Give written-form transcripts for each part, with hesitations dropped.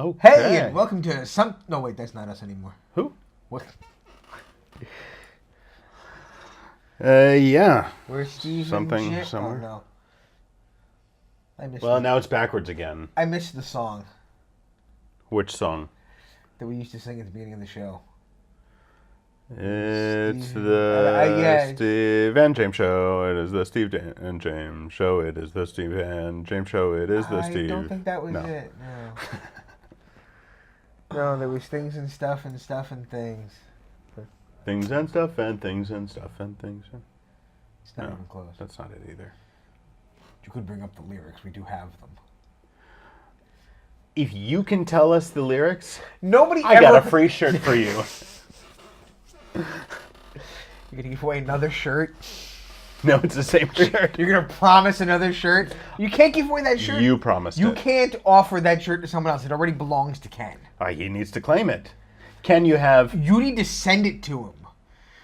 Okay. Hey, and welcome to some... No, wait, that's not us anymore. Who? What? Yeah. Where's Steve Something, and Jim? somewhere. Oh, no. I missed Well, it. now it's backwards again. I missed the song Which song? that we used to sing at the beginning of the show. It's Steve- the yeah. Steve and James Show. It is the Steve and James Show. It is the Steve and James Show. It is the Steve. I don't think that was No. it. No. No, there was things and stuff and stuff and things. Things and stuff and things and stuff and things. It's not No, even close. that's not it either. You could bring up the lyrics. We do have them. If you can tell us the lyrics, Nobody I ever... got a free shirt for you. You're going to give away another shirt? No, it's the same shirt. You're going to promise another shirt? You can't give away that shirt. You promised You it. can't offer that shirt to someone else. It already belongs to Ken. He needs to claim it. Can you have... You need to send it to him.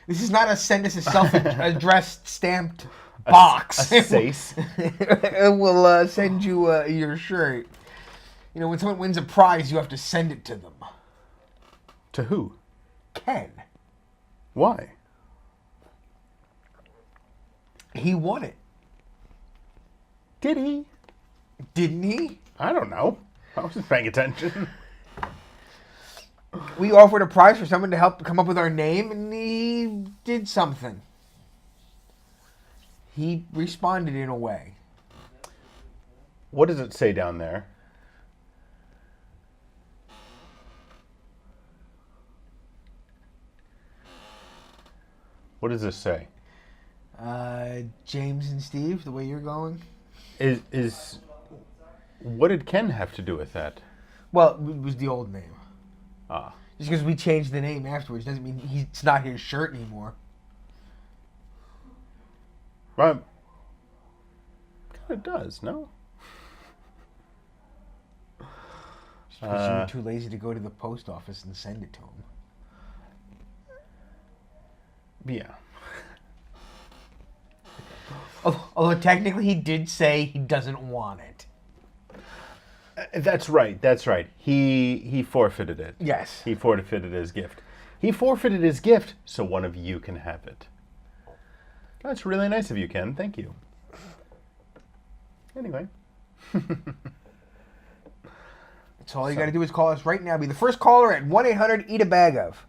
This is not a send us a self-addressed stamped box. A sace? It will send you your shirt. You know, when someone wins a prize, you have to send it to them. To who? Ken. Why? He won it. Did he? Didn't he? I don't know. I wasn't paying attention. We offered a prize for someone to help come up with our name, and he did something. He responded in a way. What does it say down there? What does this say? James and Steve, the way you're going? Is what did Ken have to do with that? Well, it was the old name. Ah. Just because we changed the name afterwards doesn't mean it's not his shirt anymore. Right. Kind of does, no? Because you were too lazy to go to the post office and send it to him. Yeah. Although technically he did say he doesn't want it. That's right. That's right. He forfeited it. Yes. He forfeited his gift. He forfeited his gift so one of you can have it. That's really nice of you, Ken. Thank you. Anyway. So all you got to do is call us right now. Be the first caller at 1-800-EAT-A-BAG-OF.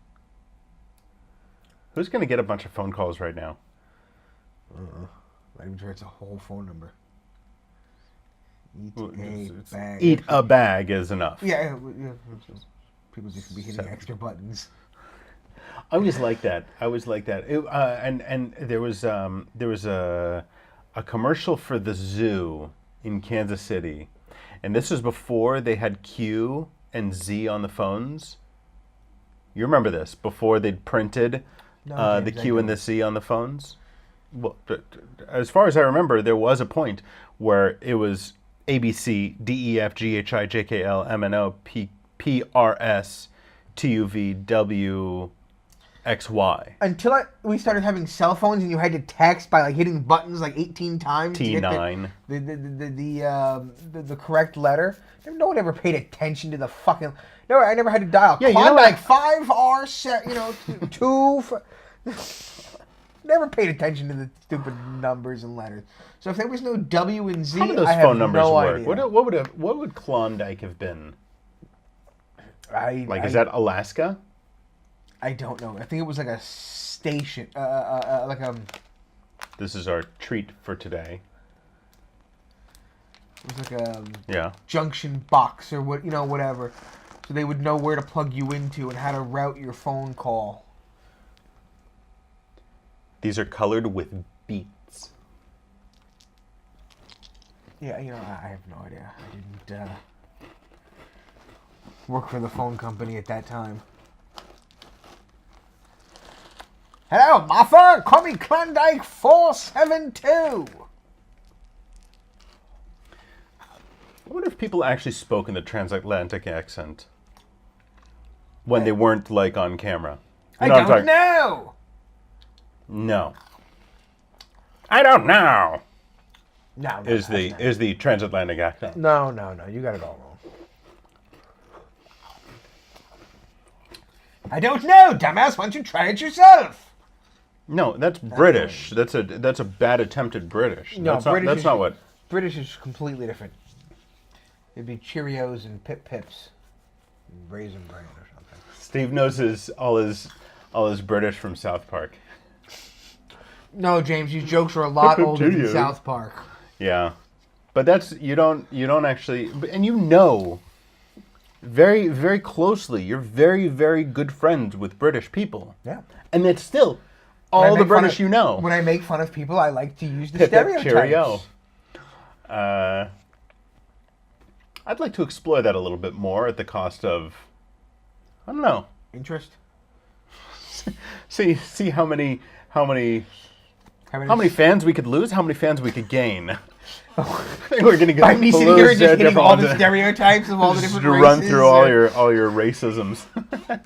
Who's going to get a bunch of phone calls right now? Not even sure it's a whole phone number. Well, Eat a bag. Eat a bag is enough. Yeah. People just be hitting extra buttons. I always like that. And there was a commercial for the zoo in Kansas City, and this was before they had Q and Z on the phones. You remember this? Before they'd printed the James, Q and the Z on the phones. Well, as far as I remember, there was a point where it was A B C D E F G H I J K L M N O P R S T U V W X Y. Until we started having cell phones and you had to text by like hitting buttons like 18 times to get T9. the correct letter. No one ever paid attention to the fucking. No, I never had to dial. Yeah, you know like 5R set. You know, two. Never paid attention to the stupid numbers and letters. So if there was no W and Z, How do those I have phone numbers no work? idea. What would Klondike have been? Is that Alaska? I don't know. I think it was like a station, This is our treat for today. It was like a Yeah. junction box or whatever. So they would know where to plug you into and how to route your phone call. These are colored with beets. Yeah, I have no idea. I didn't work for the phone company at that time. Hello, Martha. Call me Klondike 472. I wonder if people actually spoke in the transatlantic accent when they weren't like on camera. I don't know. No. I don't know. No, Is the transatlantic accent. No. You got it all wrong. I don't know, dumbass. Why don't you try it yourself? No, that's British. That's a bad attempt at British. No, That's not what. British is completely different. It'd be Cheerios and Pip Pips, and Raisin Bran or something. Steve knows all his British from South Park. No, James, these jokes are a lot older than Cheerios. South Park. Yeah, but that's you don't actually, and you know, very very closely. You're very very good friends with British people. Yeah. And it's still When I all the make fun British of- you know. When I make fun of people, I like to use the Pip, pip, stereotypes. cheerio. I'd like to explore that a little bit more at the cost of, I don't know. Interest. See how many fans we could lose, how many fans we could gain. I think we're gonna get By me sitting here and just hitting all the stereotypes of all the just different to run races. through all your racisms. They're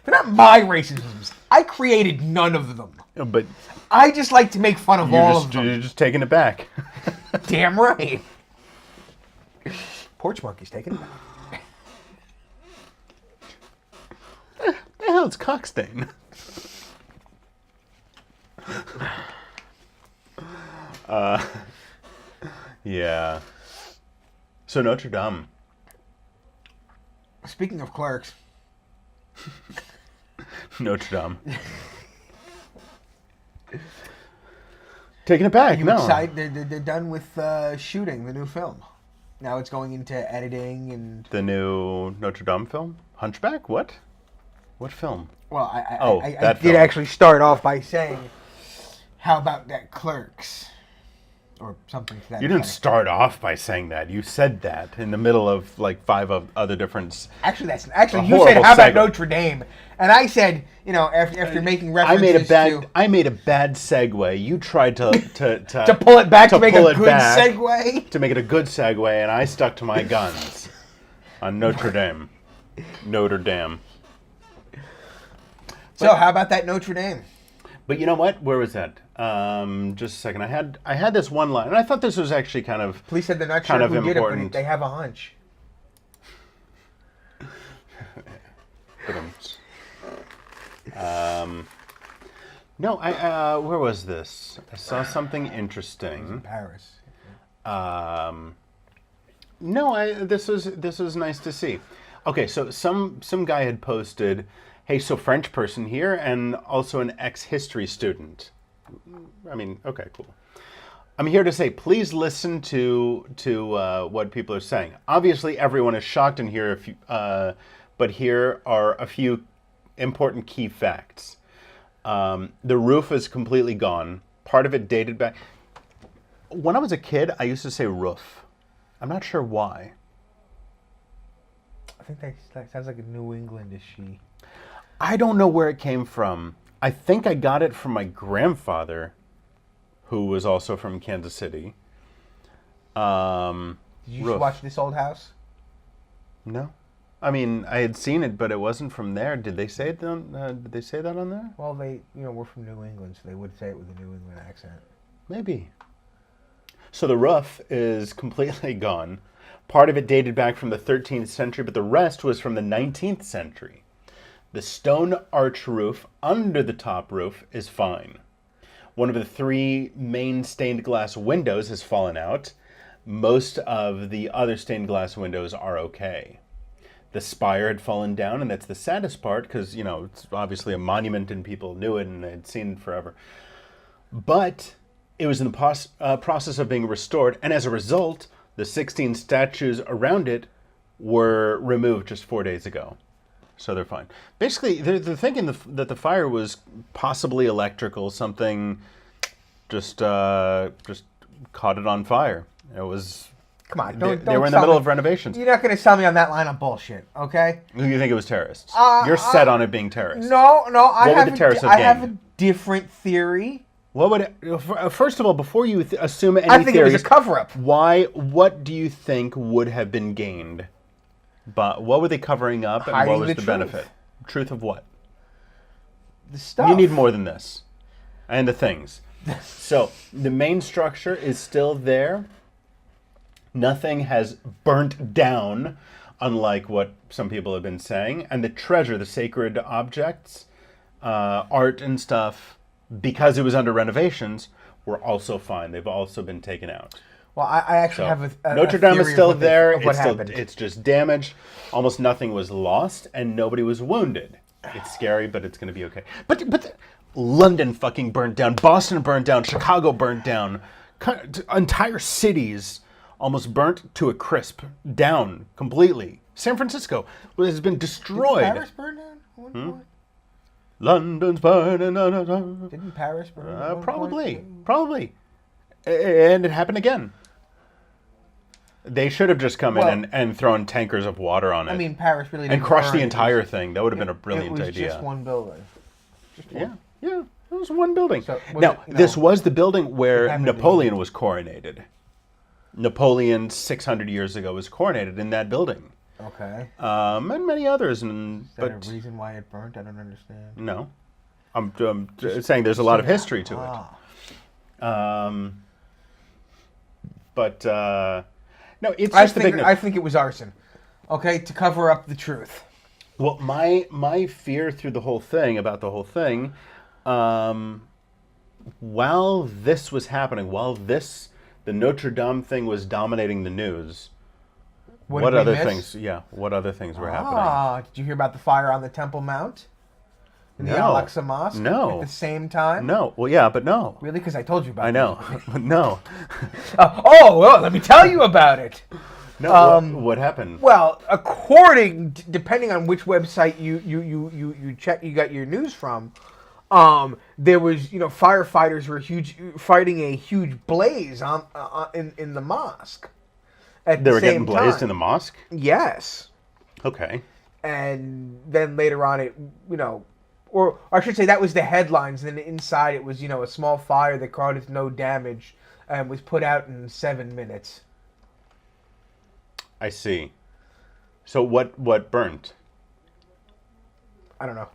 not my racisms. I created none of them. But I just like to make fun of all of them. you're just taking it back. Damn right. Porch monkey's taking it back. The hell, it's Cockstain. Yeah. So Notre Dame. Speaking of Clerks, Notre Dame. Taking it back. you No. excited? They're done with shooting the new film. Now it's going into editing and. The new Notre Dame film? Hunchback? What? What film? Well, I that did film. actually start off by saying, "How about that Clerks?" Or something to that. You didn't effect. start off by saying that. You said that in the middle of like 5 of other different. Actually, you said, horrible "How about segue. Notre Dame?" And I said, after making references I made a bad segue. You tried to to pull it back to make pull a it good back, segue. to make it a good segue, and I stuck to my guns on Notre Dame. Notre Dame. So how about that Notre Dame? But you know what? Where was that? Just a second. I had this one line, and I thought this was actually kind of Police said they're not sure kind of who did it, important. but they have a hunch. No, where was this? I saw something interesting. Paris. No, this is nice to see. Okay, so some guy had posted, "Hey, so French person here, and also an ex-history student." I mean, okay, cool. I'm here to say, please listen to what people are saying. Obviously, everyone is shocked in here, but here are a few important key facts. The roof is completely gone. Part of it dated back. When I was a kid, I used to say roof. I'm not sure why. I think that sounds like a New England-ish. I don't know where it came from. I think I got it from my grandfather, who was also from Kansas City. Did you Roof. watch This Old House? No, I mean I had seen it, but it wasn't from there. Did they say it? Did they say that on there? Well, we're from New England, so they would say it with a New England accent. Maybe. So the roof is completely gone. Part of it dated back from the 13th century, but the rest was from the 19th century. The stone arch roof under the top roof is fine. One of the 3 main stained glass windows has fallen out. Most of the other stained glass windows are okay. The spire had fallen down, and that's the saddest part because, it's obviously a monument and people knew it and they'd seen it forever. But it was in the process of being restored, and as a result, the 16 statues around it were removed just 4 days ago. So they're fine. Basically, they're thinking that the fire was possibly electrical, something just caught it on fire. It was. Come on, They don't were in the sell middle me- of renovations. You're not going to sell me on that line of bullshit, okay? You think it was terrorists? You're set on it being terrorists. No, I What would have the terrorists have I have a gained? different theory. What would it, first of all, before you assume any I think theories, it was a cover-up. what do you think would have been gained? But what were they covering up, and Hiding what was the the truth. benefit? Truth of what? The stuff. You need more than this. And the things. So, the main structure is still there. Nothing has burnt down unlike what some people have been saying. And the treasure, the sacred objects, art and stuff, because it was under renovations, were also fine. They've also been taken out. Well, I actually So, have a Notre Dame theory is still of there. Of what It's still, happened. it's just damaged. Almost nothing was lost, and nobody was wounded. It's scary, but it's going to be okay. But London fucking burnt down. Boston burnt down. Chicago burnt down. Entire cities almost burnt to a crisp, down completely. San Francisco has been destroyed. Paris burn down at one point? London's burning. Didn't Paris burn at one Probably, point? probably, and it happened again. They should have just come in and thrown tankers of water on it. I mean, Paris really and didn't crushed burn. the entire thing. That would have been a brilliant It was idea. just one building. Just one. Yeah, it was one building. So, was now, it- no. this was the building where happened in Napoleon was coronated. Napoleon, 600 years ago, was coronated in that building. Okay. And many others. And, Is that but a reason why it burnt? I don't understand. no. I'm saying there's a lot of history to Ah. it. But no, it's I just the big. think it was arson. Okay, to cover up the truth. Well, my fear through the whole thing about the whole thing, while this was happening, the Notre Dame thing was dominating the news. What What did we other miss? things? Yeah, what other things were happening? Ah, did you hear about the fire on the Temple Mount? In the No. Al-Aqsa Mosque? No. At the same time? No, well, yeah, but no. Really? Because I told you about I it. know, no, Well, let me tell you about it. no. What happened? Well, depending on which website you check, you got your news from, there was, firefighters were fighting a huge blaze in the mosque. At They the were getting same blazed time. in the mosque. Yes, Okay. and then later on, or I should say that was the headlines. And then inside it was, a small fire that caused no damage and was put out in 7 minutes. I see. So what burnt? I don't know.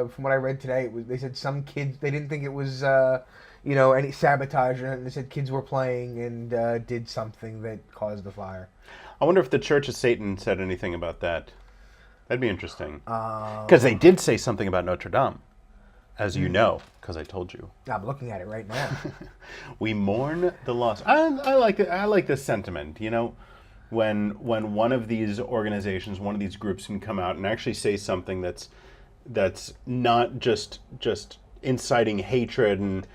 From what I read today, they said some kids, they didn't think it was, any sabotage, and they said kids were playing and did something that caused the fire. I wonder if the Church of Satan said anything about that. That'd be interesting. Because they did say something about Notre Dame, as you know, because I told you. I'm looking at it right now. We mourn the loss. I like it. I like this sentiment. When one of these organizations, one of these groups can come out and actually say something that's not just inciting hatred and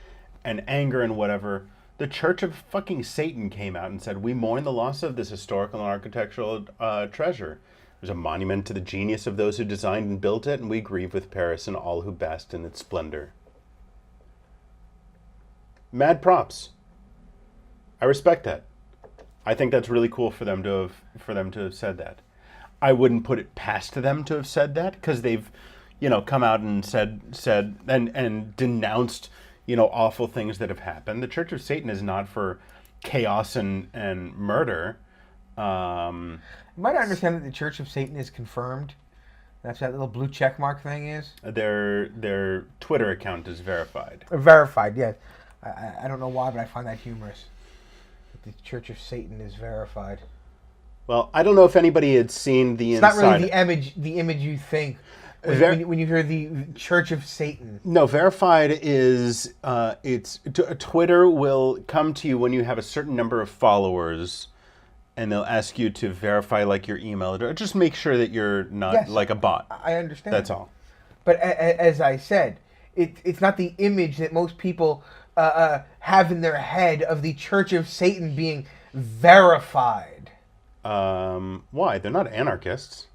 anger and whatever. The Church of fucking Satan came out and said, we mourn the loss of this historical and architectural treasure. There's a monument to the genius of those who designed and built it, and we grieve with Paris and all who basked in its splendor. Mad props. I respect that. I think that's really cool for them to have said that. I wouldn't put it past them to have said that, because they've, come out and said and denounced, awful things that have happened. The Church of Satan is not for chaos and murder. You might understand that the Church of Satan is confirmed. That's that little blue check mark thing is. Their Twitter account is verified. Verified, yes. I don't know why, but I find that humorous. The Church of Satan is verified. Well, I don't know if anybody had seen the It's inside. not really the image you think when you hear the Church of Satan. No, verified is Twitter will come to you when you have a certain number of followers, and they'll ask you to verify like your email address. Just make sure that you're not Yes, like a bot. I understand. That's all. But as I said, it's not the image that most people have in their head of the Church of Satan being verified. Why? They're not anarchists.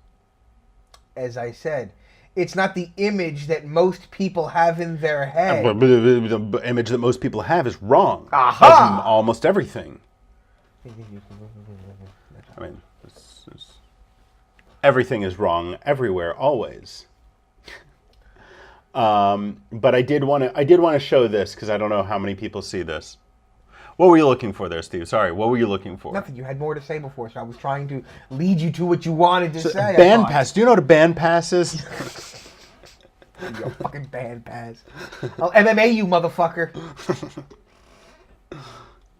As I said, it's not the image that most people have in their head. The image that most people have is wrong. Aha! As in almost everything. I mean, everything is wrong everywhere, always. But I did want to show this because I don't know how many people see this. What were you looking for there, Steve? Sorry, what were you looking for? Nothing. You had more to say before, so I was trying to lead you to what you wanted to say. Band pass. Do you know what a band pass is? Yo, fucking band pass. I'll MMA you, motherfucker.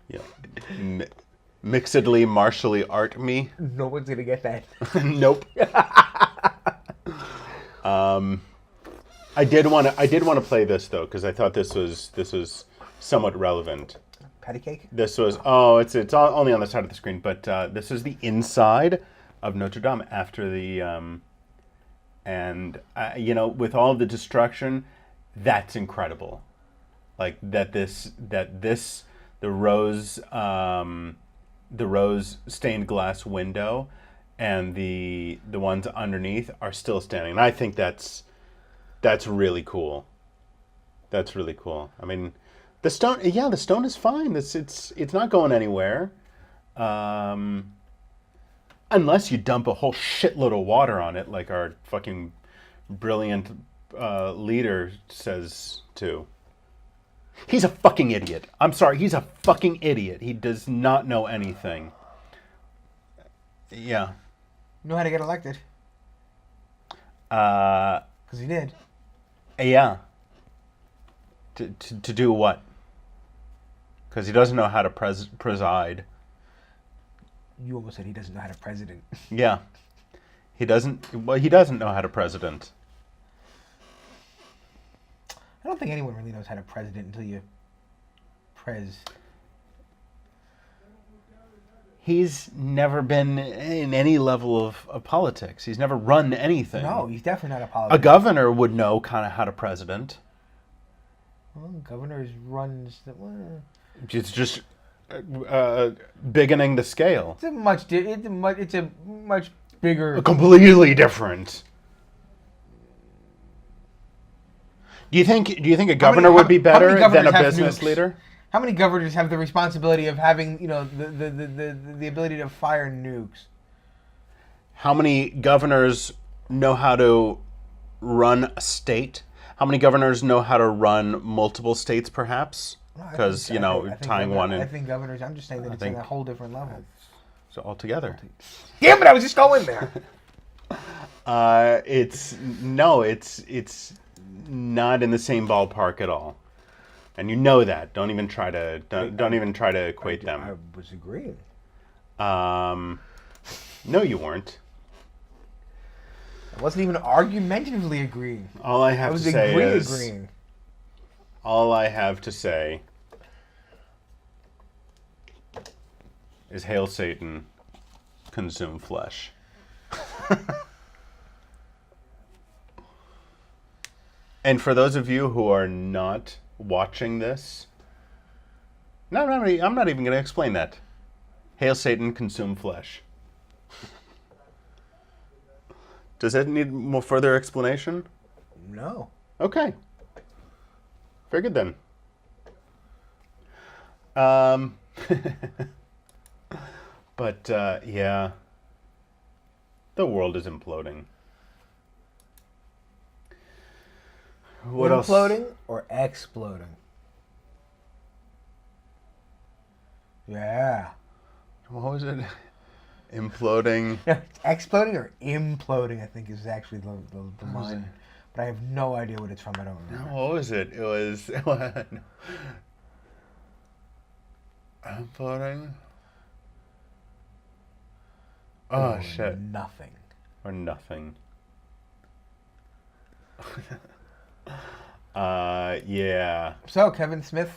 Yeah. Mixedly, martially art me. No one's gonna get that. Nope. I did want to play this though because I thought this was somewhat relevant. Patty cake. This was it's only on the side of the screen, but this is the inside of Notre Dame after the with all the destruction, that's incredible. Like the rose stained glass window and the ones underneath are still standing. And I think that's really cool. That's really cool. I mean, the stone is fine. It's not going anywhere. Unless you dump a whole shitload of water on it like our fucking brilliant leader says to. He's a fucking idiot. I'm sorry, he's a fucking idiot. He does not know anything. Yeah. Know how to get elected. Because he did. Yeah. To do what? Because he doesn't know how to preside. You almost said he doesn't know how to president. Yeah. He doesn't know how to president. I don't think anyone really knows how to president until you He's never been in any level of politics. He's never run anything. No, he's definitely not a politician. A governor would know kind of how to president. Well, governors runs. It's just beginning the scale. It's a much bigger. Completely different. Do you think a governor would be better than a business leader? How many governors have the responsibility of having, the ability to fire nukes? How many governors know how to run a state? How many governors know how to run multiple states, perhaps? Because, tying one in. I think governors, I'm just saying that it's on a whole different level. So altogether. Damn it, I was just going there. It's not in the same ballpark at all. And you know that. Don't even try to equate them. I was agreeing. No, you weren't. I wasn't even argumentatively agreeing. All I have to say is agreeing. All I have to say is Hail Satan, consume flesh. And for those of you who are not watching this, I'm not even going to explain that. Hail Satan, consume flesh. Does it need more further explanation? No. Okay. Very good then. But yeah, the world is imploding. What else? Imploding or exploding? Yeah. What was it? Imploding. No, exploding or imploding, I think, is actually the line. But I have no idea what it's from. I don't remember. What was it? It was imploding. Oh shit. Nothing. Or nothing. Yeah. So Kevin Smith,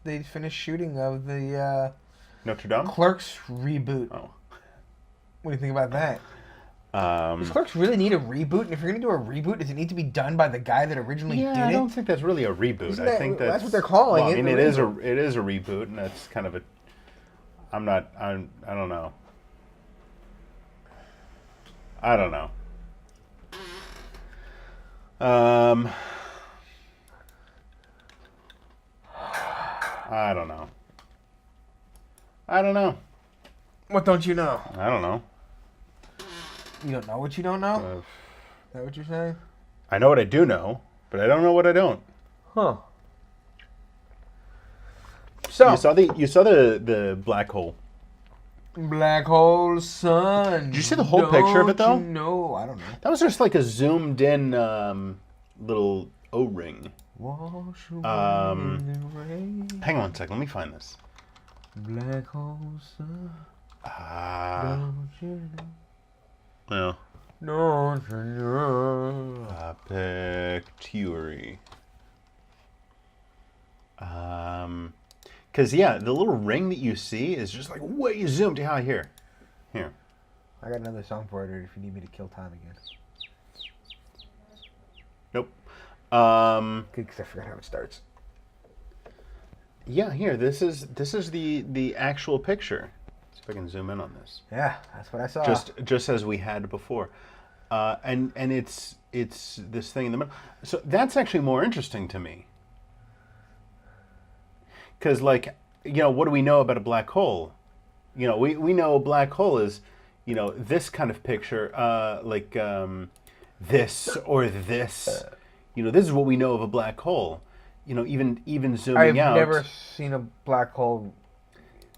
they finished shooting of the Notre Dame? Clerks reboot. Oh. What do you think about that? Does Clerks really need a reboot? And if you're going to do a reboot, does it need to be done by the guy that originally did it? I don't think that's really a reboot. I think that's what they're calling it. I mean, it is a reboot, and that's kind of a. I don't know. I don't know. I don't know. I don't know. What don't you know? I don't know. You don't know what you don't know? Is that what you're saying? I know what I do know, but I don't know what I don't. Huh. So you saw the black hole. Black hole sun. Did you see the whole picture of it though? No, I don't know. That was just like a zoomed in little O-ring. Wash Hang on a second, let me find this. Black holes. Don't you Well, know? Don't you know? pictuary. Because yeah, the little ring that you see is just like way zoomed out here. Here. I got another song for it if you need me to kill time again. Nope. Good, because I forgot how it starts. Yeah, here. This is the actual picture. See if I can zoom in on this. Yeah, that's what I saw. Just as we had before, and it's this thing in the middle. So that's actually more interesting to me. Because, like, what do we know about a black hole? We know a black hole is, this kind of picture, this or this. This is what we know of a black hole. Even zooming out. I've never seen a black hole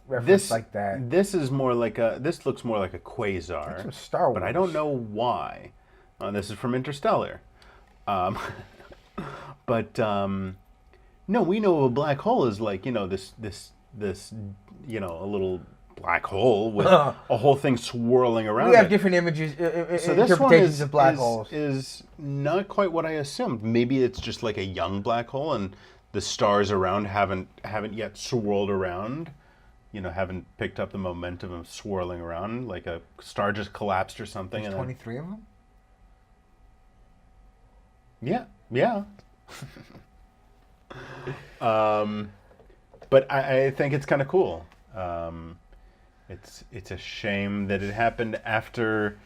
reference like that. This is more like this looks more like a quasar. That's from Star Wars. But I don't know why. This is from Interstellar. No, we know a black hole is like, this a little black hole with a whole thing swirling around. We have it. different images, So this one interpretations of black holes. is not quite what I assumed. Maybe it's just like a young black hole, and the stars around haven't yet swirled around. Haven't picked up the momentum of swirling around, like a star just collapsed or something. There's 23 of them? Yeah. But I think it's kind of cool. It's a shame that it happened after,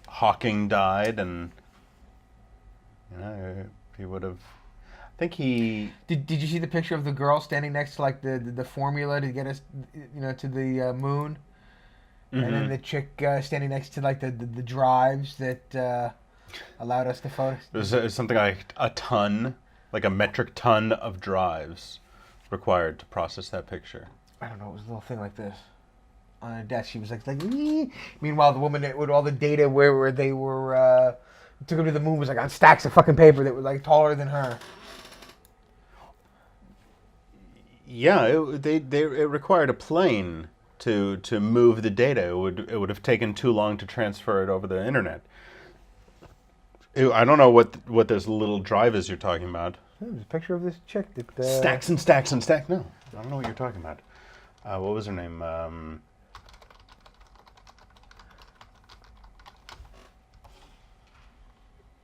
Hawking died, and he would have. I think he. Did you see the picture of the girl standing next to like the formula to get us, to the moon, and then the chick standing next to like the drives that allowed us to focus? There's something like a ton, like a metric ton of drives required to process that picture. I don't know. It was a little thing like this on a desk. She was like, "Ee." Meanwhile, the woman with all the data where they were took her to the moon was like on stacks of fucking paper that were like taller than her. Yeah, it required a plane to move the data. It would have taken too long to transfer it over the internet. I don't know what this little drive is you're talking about. There's a picture of this chick that Stacks and stacks and stacks. No, I don't know what you're talking about. What was her name?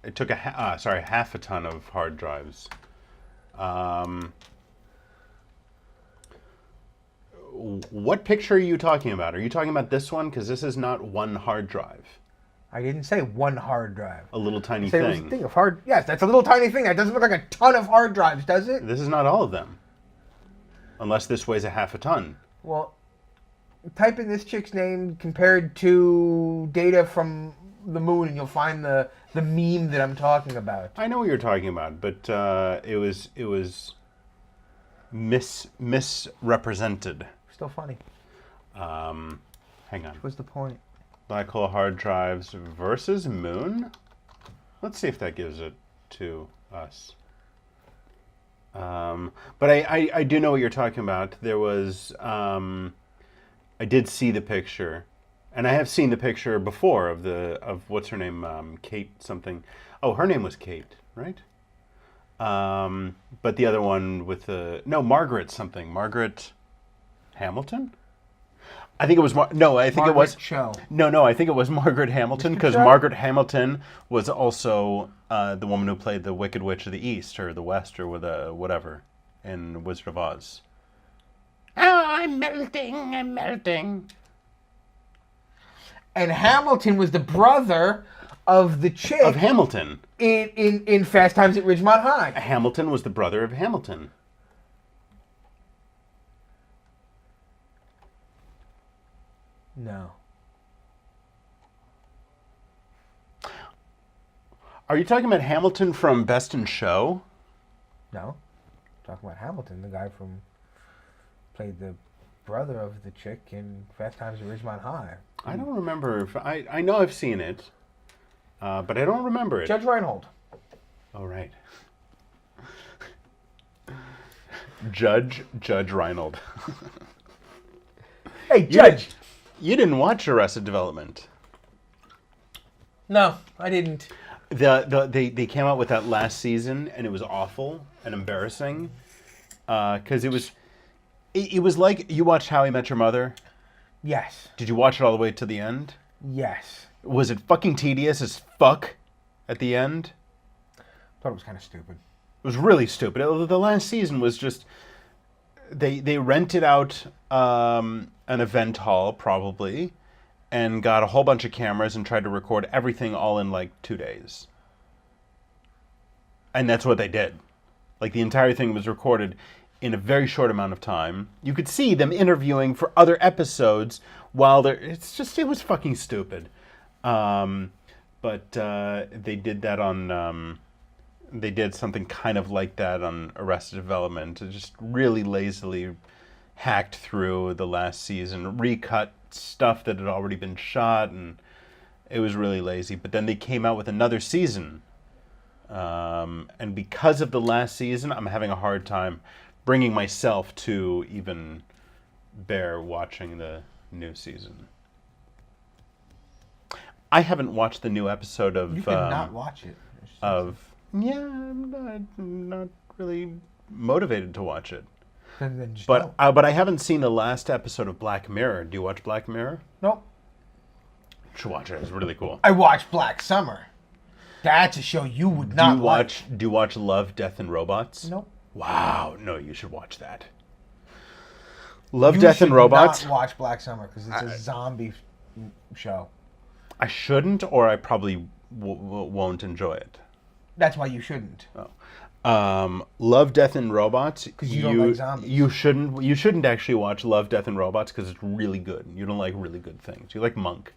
It took half a ton of hard drives. What picture are you talking about? Are you talking about this one? Because this is not one hard drive. I didn't say one hard drive. A little tiny I said thing. It was a thing of hard. Yes, that's a little tiny thing. That doesn't look like a ton of hard drives, does it? This is not all of them. Unless this weighs a half a ton. Well, type in this chick's name compared to data from the moon, and you'll find the meme that I'm talking about. I know what you're talking about, but it was misrepresented. Still funny. Hang on. What's the point? Black hole hard drives versus moon? Let's see if that gives it to us. But I do know what you're talking about. There was, I did see the picture, and I have seen the picture before of what's her name, Kate something. Oh, her name was Kate, right? But the other one with Margaret something. Margaret Hamilton? I think it was Margaret it was Cho. No, I think it was Margaret Hamilton, because Margaret Hamilton was also the woman who played the Wicked Witch of the East or the West or whatever in Wizard of Oz. Oh, I'm melting. And Hamilton was the brother of the chick Of Hamilton. in Fast Times at Ridgemont High. Hamilton was the brother of Hamilton. No. Are you talking about Hamilton from Best in Show? No. Talking about Hamilton, the guy from played the brother of the chick in Fast Times at Ridgemont High. I don't remember. I know I've seen it, but I don't remember it. Judge Reinhold. Oh, right. Judge Reinhold. Hey, Judge. You didn't watch Arrested Development. No, I didn't. They came out with that last season, and it was awful and embarrassing. Because it was like you watched How I Met Your Mother. Yes. Did you watch it all the way to the end? Yes. Was it fucking tedious as fuck at the end? Thought it was kind of stupid. It was really stupid. The last season was just they rented out an event hall probably, and got a whole bunch of cameras and tried to record everything all in like 2 days. And that's what they did. Like the entire thing was recorded in a very short amount of time. You could see them interviewing for other episodes while they're. It was fucking stupid. But they did that on. They did something kind of like that on Arrested Development. It just really lazily hacked through the last season, recut stuff that had already been shot, and it was really lazy. But then they came out with another season. And because of the last season, I'm having a hard time bringing myself to even bear watching the new season. I haven't watched the new episode of. You cannot watch it. I'm not really motivated to watch it. Then just But I haven't seen the last episode of Black Mirror. Do you watch Black Mirror? nope. You should watch it. It's really cool. I watched Black Summer. That's a show you would not Do you watch Love, Death, and Robots? Nope. Wow, no, you should watch that. Love, You Death, and should Robots. not watch Black Summer because it's a zombie show. I shouldn't, or I probably won't enjoy it. That's why you shouldn't. Love, Death, and Robots. 'Cause you don't like zombies. You shouldn't actually watch Love, Death, and Robots because it's really good. You don't like really good things. You like Monk.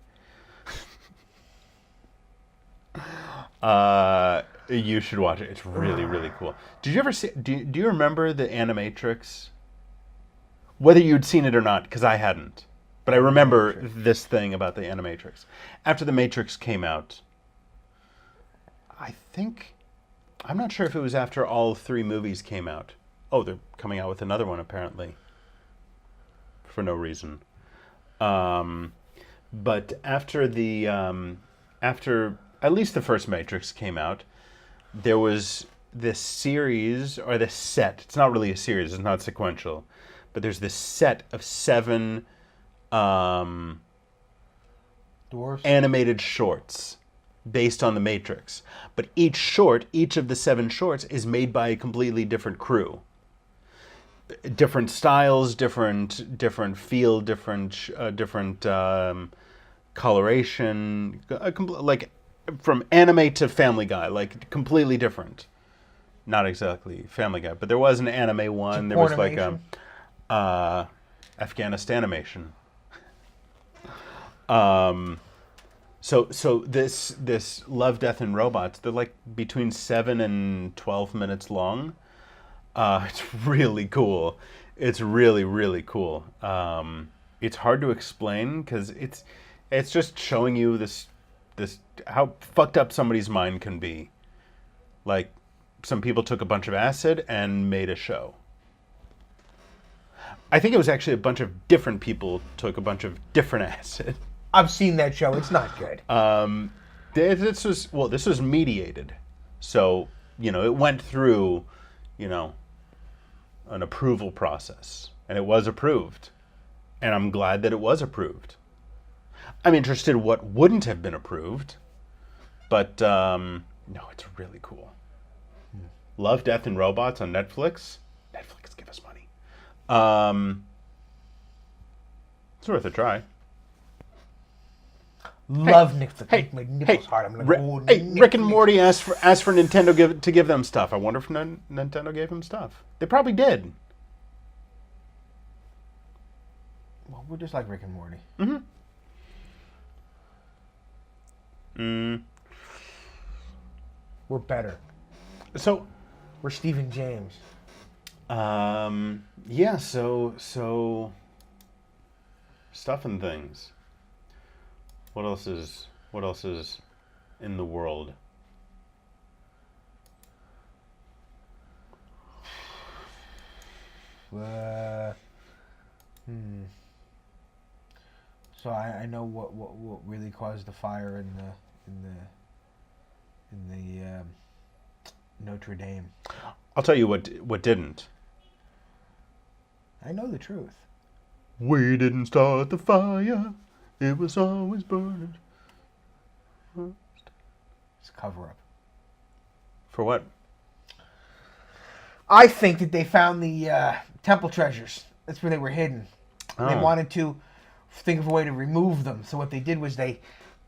You should watch it. It's really, really cool. Did you ever see? Do you remember the Animatrix? Whether you'd seen it or not, because I hadn't, but I remember this thing about the Animatrix. After the Matrix came out, I'm not sure if it was after all 3 movies came out. Oh, they're coming out with another one apparently. For no reason. But after after at least the first Matrix came out, there was this series, or this set. It's not really a series, it's not sequential. But there's this set of 7 Dwarves. animated shorts based on the Matrix. But each of the 7 shorts is made by a completely different crew. Different styles, different feel, different coloration, like from anime to Family Guy, like completely different. Not exactly Family Guy, but there was an anime one. There was like Afghanistan animation. So this Love, Death, and Robots, they're like between 7 and 12 minutes long. It's really cool. It's really, really cool. It's hard to explain because it's just showing you this how fucked up somebody's mind can be. Like, some people took a bunch of acid and made a show. I think it was actually a bunch of different people took a bunch of different acid. I've seen that show. It's not good. This was mediated, so it went through, an approval process, and it was approved, and I'm glad that it was approved. I'm interested in what wouldn't have been approved, but no, it's really cool. Love, Death, and Robots on Netflix. Netflix, give us money. It's worth a try. Love Netflix. Make my nipples hard. I'm gonna go Rick and Netflix. Morty asked for Nintendo to give them stuff. I wonder if Nintendo gave them stuff. They probably did. Well, we're just like Rick and Morty. We're better. So, We're Stephen James. yeah. So stuff and things. What else is in the world? So I know what really caused the fire in the Notre Dame. I'll tell you what didn't. I know the truth. We didn't start the fire. It was always burning. It's a cover up. For what? I think that they found the temple treasures. That's where they were hidden. Oh. They wanted to think of a way to remove them. So what they did was they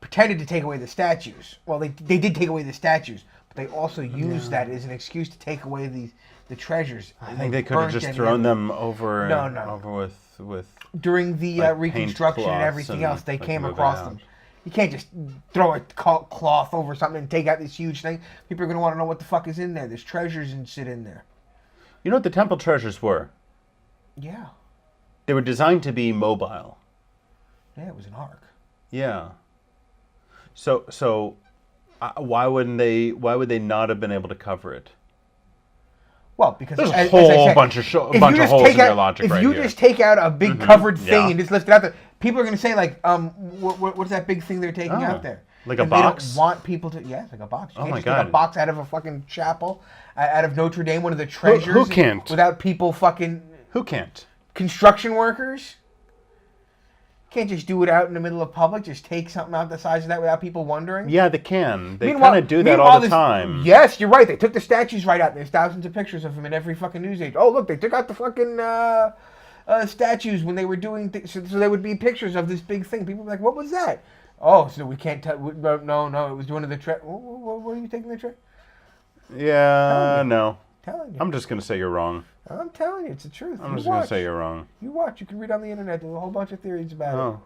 pretended to take away the statues. Well, they did take away the statues, but they also used that as an excuse to take away the treasures. I think they could have just thrown them over. Over with during the like Reconstruction and everything else. They like came move it across out. them. You can't just throw a cloth over something and take out this huge thing. People are going to want to know what the fuck is in there. There's treasures and shit in there. You know what the temple treasures were? Yeah. They were designed to be mobile. Yeah, it was an ark. Yeah. So, why would they not have been able to cover it? Well, because There's a as whole I said, bunch of if bunch you of just holes take in your out- logic if right you here. just take out a big covered thing Yeah. and just lift it out there, people are going to say like, what's that big thing they're taking out there? Like a And box? They don't want people to. Yeah, it's like a box. You Oh can't my just take God. a box out of a fucking chapel, out of Notre Dame, one of the treasures. Who can't? Without people fucking Who can't? construction workers. Can't just do it out in the middle of public. Just take something out the size of that without people wondering. Yeah, they can. They Meanwhile- kind of do that meanwhile, all the this- time. Yes, you're right. They took the statues right out. There's thousands of pictures of them in every fucking news age. Oh, look, they took out the fucking statues when they were doing things. So there would be pictures of this big thing. People would be like, what was that? Oh, so we can't tell. No, it was one of the... What are you taking the trip? Yeah, no. Telling you. I'm just gonna say you're wrong. I'm telling you. It's the truth. I'm You just gonna watch. say you're wrong. You watch. You can read on the internet. There's a whole bunch of theories about it. Oh,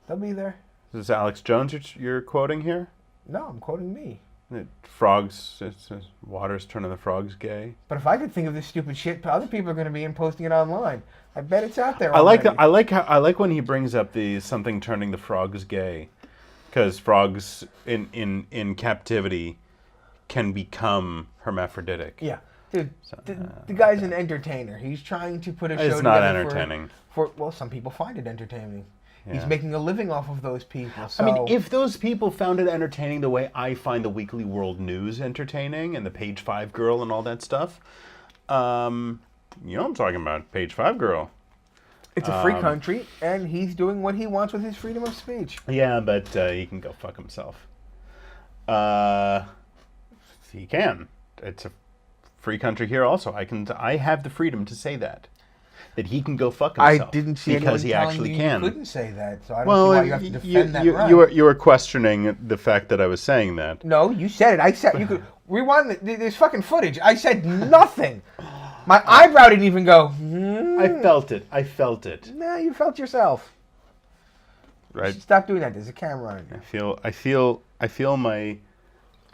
They'll be there. is this Alex Jones you're quoting here? No, I'm quoting me. Frogs. It says water's turning the frogs gay. But if I could think of this stupid shit, other people are going to be posting it online. I bet it's out there. I like already. I like when he brings up the something turning the frogs gay, because frogs in captivity can become hermaphroditic. Yeah, dude. The guy's an entertainer. He's trying to put a show It's together. not entertaining. Well, some people find it entertaining. He's Yeah. making a living off of those people. So. I mean, if those people found it entertaining the way I find the Weekly World News entertaining and the Page 5 girl and all that stuff, you know what I'm talking about, Page 5 girl. it's a free country, and he's doing what he wants with his freedom of speech. Yeah, but he can go fuck himself. He can. It's a free country here also. I have the freedom to say that he can go fuck himself. I didn't see because he anyone actually telling you can. You couldn't say that, so I don't Well, see why you have to defend that right. you were questioning the fact that I was saying that. No, you said it. I said you could rewind. There's fucking footage. I said nothing. My eyebrow didn't even go. I felt it. I felt it. Nah, you felt yourself. Right. Stop doing that. There's a camera on you.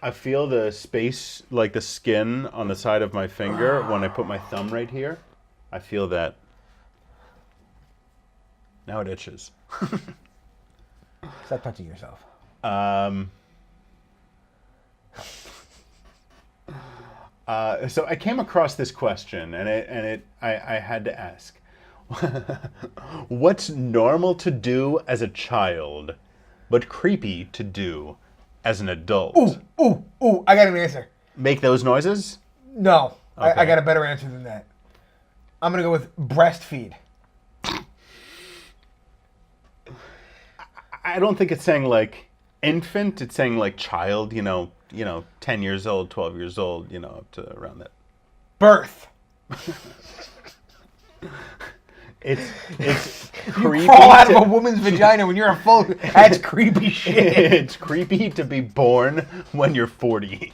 I feel the space, like the skin on the side of my finger when I put my thumb right here. I feel that. Now it itches. Stop touching yourself. So I came across this question, and I had to ask, what's normal to do as a child, but creepy to do as an adult? Ooh! I got an answer. Make those noises? No, Okay. I got a better answer than that. I'm gonna go with breastfeed. I don't think it's saying like infant. It's saying like child. 10 years old, 12 years old. Up to around that. Birth. It's You creepy. crawl out of a woman's vagina when you're a full. That's creepy shit. It's creepy to be born when you're 40.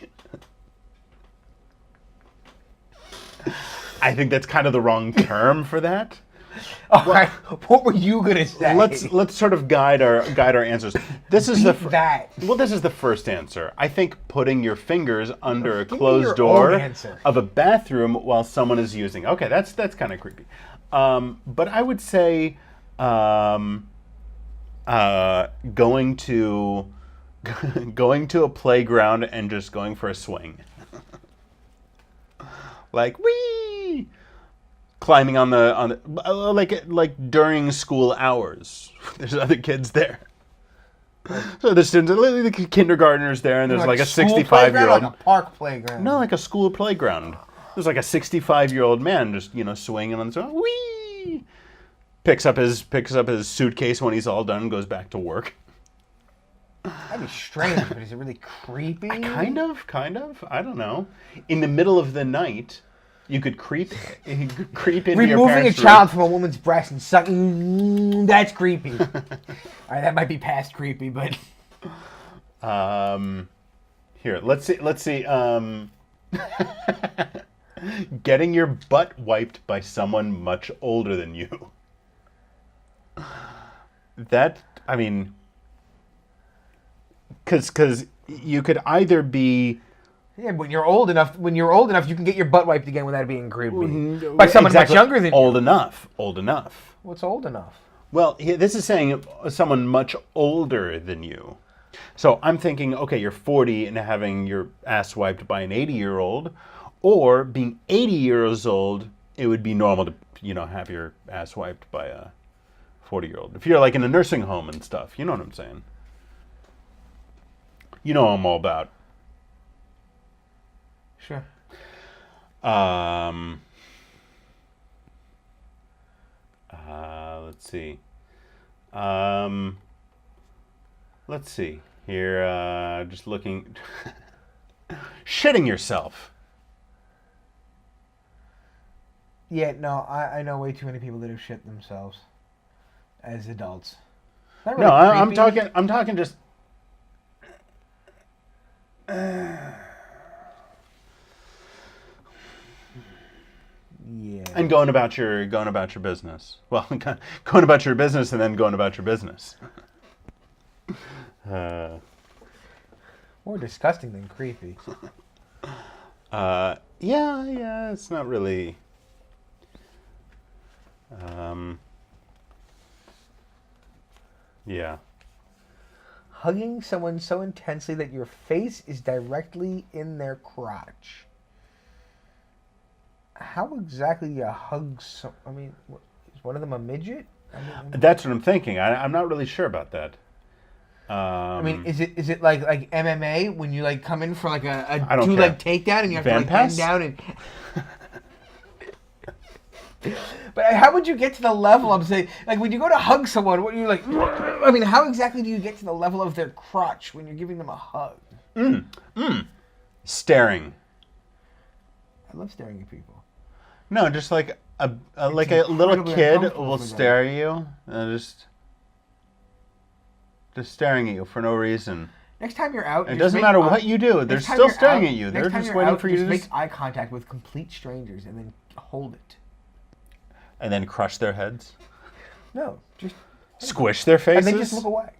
I think that's kind of the wrong term for that. All right, what were you gonna say? Let's sort of guide our answers. This is the that. Well, this is the first answer. I think putting your fingers under a Give me closed your door own answer. of a bathroom while someone is using. Okay, that's kind of creepy. But I would say going to a playground and just going for a swing. Like, wee! climbing on the like during school hours. There's other kids there. So the students, the kindergartners there, and there's like a school 65-year-old. like a park playground. No, like a school playground. There's like a 65-year-old man just swinging on the whee. Picks up his suitcase when he's all done and goes back to work. That'd be strange, but is it really creepy? Kind of. I don't know. In the middle of the night, you could creep into your Removing a parents' child from a woman's breast and sucking, that's creepy. All right, that might be past creepy, but... Here, let's see. Getting your butt wiped by someone much older than you. That, I mean... Because you could either be... Yeah, when you're old enough, you can get your butt wiped again without being creepy. By someone much younger than you. Old enough. What's old enough? Well, this is saying someone much older than you. So I'm thinking, okay, you're 40 and having your ass wiped by an 80-year-old, or being 80 years old, it would be normal to, have your ass wiped by a 40-year-old. If you're like in a nursing home and stuff, you know what I'm saying? You know what I'm all about. Sure. Let's see. Let's see. Here, just looking. Shitting yourself. Yeah, no, I know way too many people that have shit themselves as adults. Not really I'm creepy. I'm talking just. Yeah. And going about your business. Well, going about your business and then going about your business. More disgusting than creepy. Yeah, it's not really. Yeah. Hugging someone so intensely that your face is directly in their crotch. How exactly do you hug some? I mean, is one of them a midget? That's what I'm thinking. I'm not really sure about that. I mean, is it like MMA when you like come in for like a I don't two-leg takedown and you have to like bend down and. But how would you get to the level of say like when you go to hug someone? What you like? I mean, how exactly do you get to the level of their crotch when you're giving them a hug? Staring. I love staring at people. No, just like a little incredibly kid uncomfortable will for them. stare at you, just staring at you for no reason. Next time you're out, It doesn't matter what you do; they're still staring at you. They're Next time just you're waiting out, for you to make eye contact with complete strangers and then hold it. and then crush their heads, No, just squish their faces, and then just look away.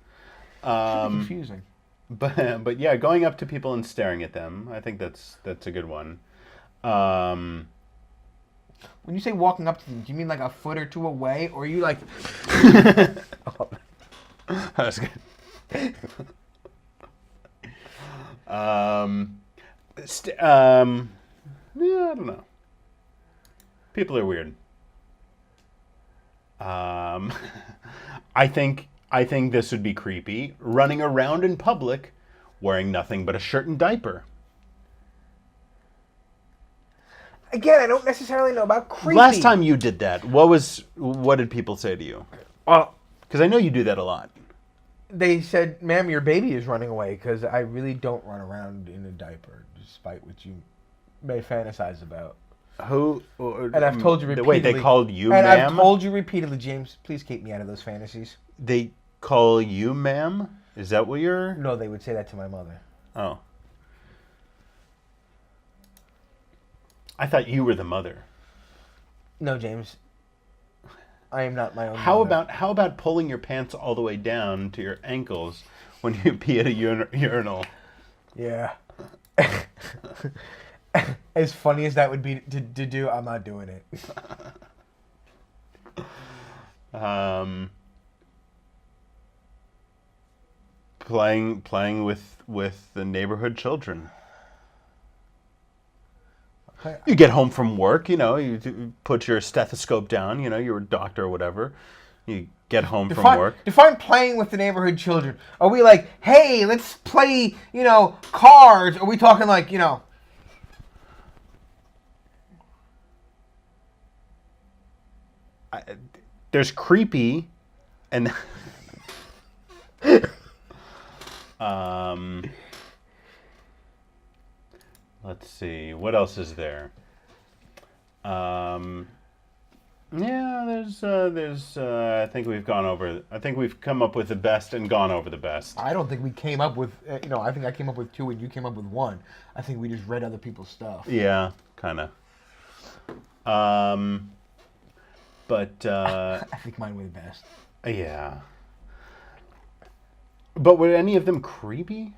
Um, Confusing. but yeah, going up to people and staring at them, I think that's a good one. When you say walking up to them, do you mean like a foot or two away, or are you like? That's good. Yeah, I don't know. People are weird. I think this would be creepy. Running around in public, wearing nothing but a shirt and diaper. Again, I don't necessarily know about creepy. Last time you did that, what did people say to you? Well, Because I know you do that a lot. they said, "Ma'am, your baby is running away," because I really don't run around in a diaper, despite what you may fantasize about. Who? And I've told you repeatedly. Wait, they called you and ma'am? I've told you repeatedly, James, please keep me out of those fantasies. They call you ma'am? Is that what you're... No, they would say that to my mother. Oh. I thought you were the mother. No, James. I am not my own How mother. about pulling your pants all the way down to your ankles when you pee at a urinal? Yeah. As funny as that would be to do, I'm not doing it. Playing with the neighborhood children. You get home from work, you put your stethoscope down, you're a doctor or whatever. You get home from work. Define playing with the neighborhood children. Are we like, hey, let's play, cards? Are we talking like, There's creepy and let's see, what else is there? I think we've gone over. I think we've come up with the best and gone over the best. I don't think we came up with, I think I came up with 2 and you came up with 1. I think we just read other people's stuff. Yeah, kind of. But I think mine were the best. Yeah. But were any of them creepy?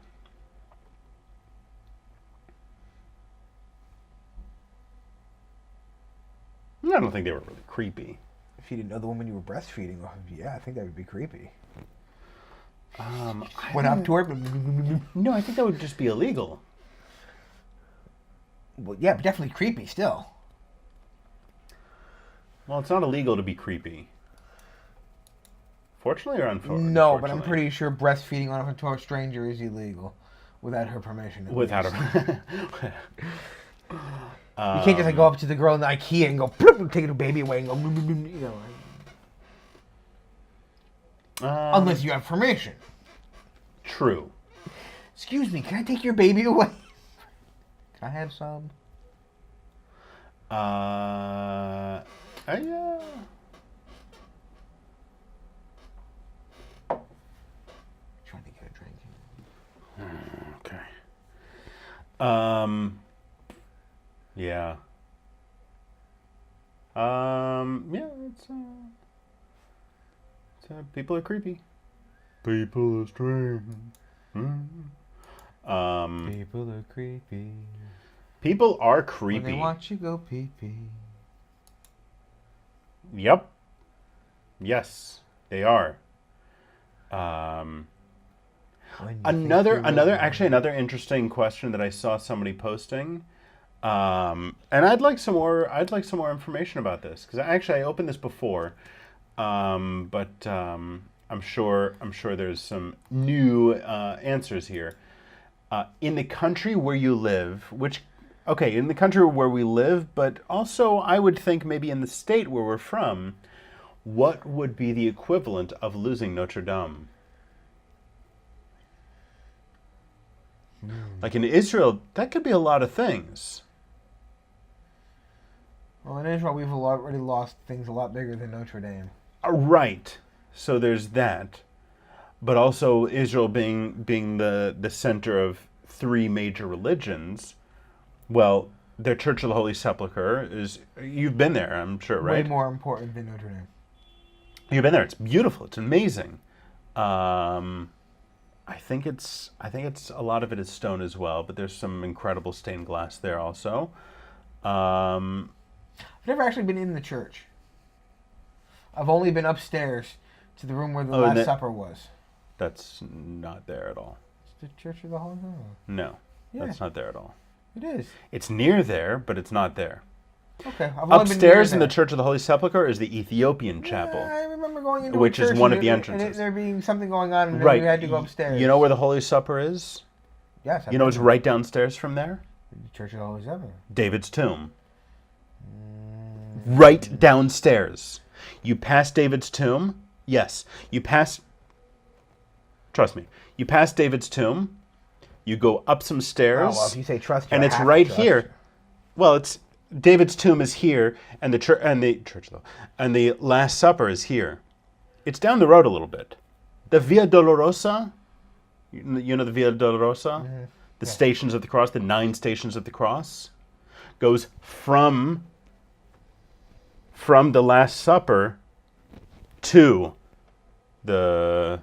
I don't think they were really creepy. If you didn't know the woman you were breastfeeding, yeah, I think that would be creepy. Went up to her. No, I think that would just be illegal. Well, yeah, but definitely creepy still. Well, it's not illegal to be creepy. Fortunately or unfortunately? No, but I'm pretty sure breastfeeding on a stranger is illegal without her permission. Without her. You can't just go up to the girl in the IKEA and go bloop, take the baby away and go, unless you have permission. True. Excuse me, can I take your baby away? Can I have some? Yeah. Trying to get a drink. Okay. Yeah. Yeah, people are creepy. People are strange. People are creepy. People are creepy. When they watch you go pee pee. Yep. Yes, they are. Another interesting question that I saw somebody posting, and I'd like some more information about this because I opened this before, but I'm sure there's some new answers here. In the country where you live, in the country where we live, but also I would think maybe in the state where we're from, what would be the equivalent of losing Notre Dame? Like in Israel, that could be a lot of things. Well, in Israel, we've already lost things a lot bigger than Notre Dame. Right. So there's that. But also Israel being the center of 3 major religions, well, their Church of the Holy Sepulchre is, you've been there, I'm sure, right? Way more important than Notre Dame. You've been there. It's beautiful. It's amazing. I think it's a lot of it is stone as well, but there's some incredible stained glass there also. I've never actually been in the church. I've only been upstairs to the room where the Last Supper was. That's not there at all. It's the Church of the Holy Sepulchre. No, that's not there at all. It is. It's near there, but it's not there. Okay. Upstairs in the Church of the Holy Sepulchre is the Ethiopian chapel. Yeah, I remember going into which a church is one of the and entrances. there being something going on, and right. you had to go upstairs. You know where the Holy Supper is? Yes. You know it's right downstairs from there? The Church of the Holy Sepulchre. David's tomb. Right downstairs. You pass David's tomb. Yes. Trust me. You pass David's tomb. You go up some stairs. Oh, well, if you say trust, and it's right here. Well, it's David's tomb is here, and the Last Supper is here. It's down the road a little bit. The Via Dolorosa, you know the Via Dolorosa, Mm-hmm. the Stations of the Cross, the 9 Stations of the Cross, goes from the Last Supper to the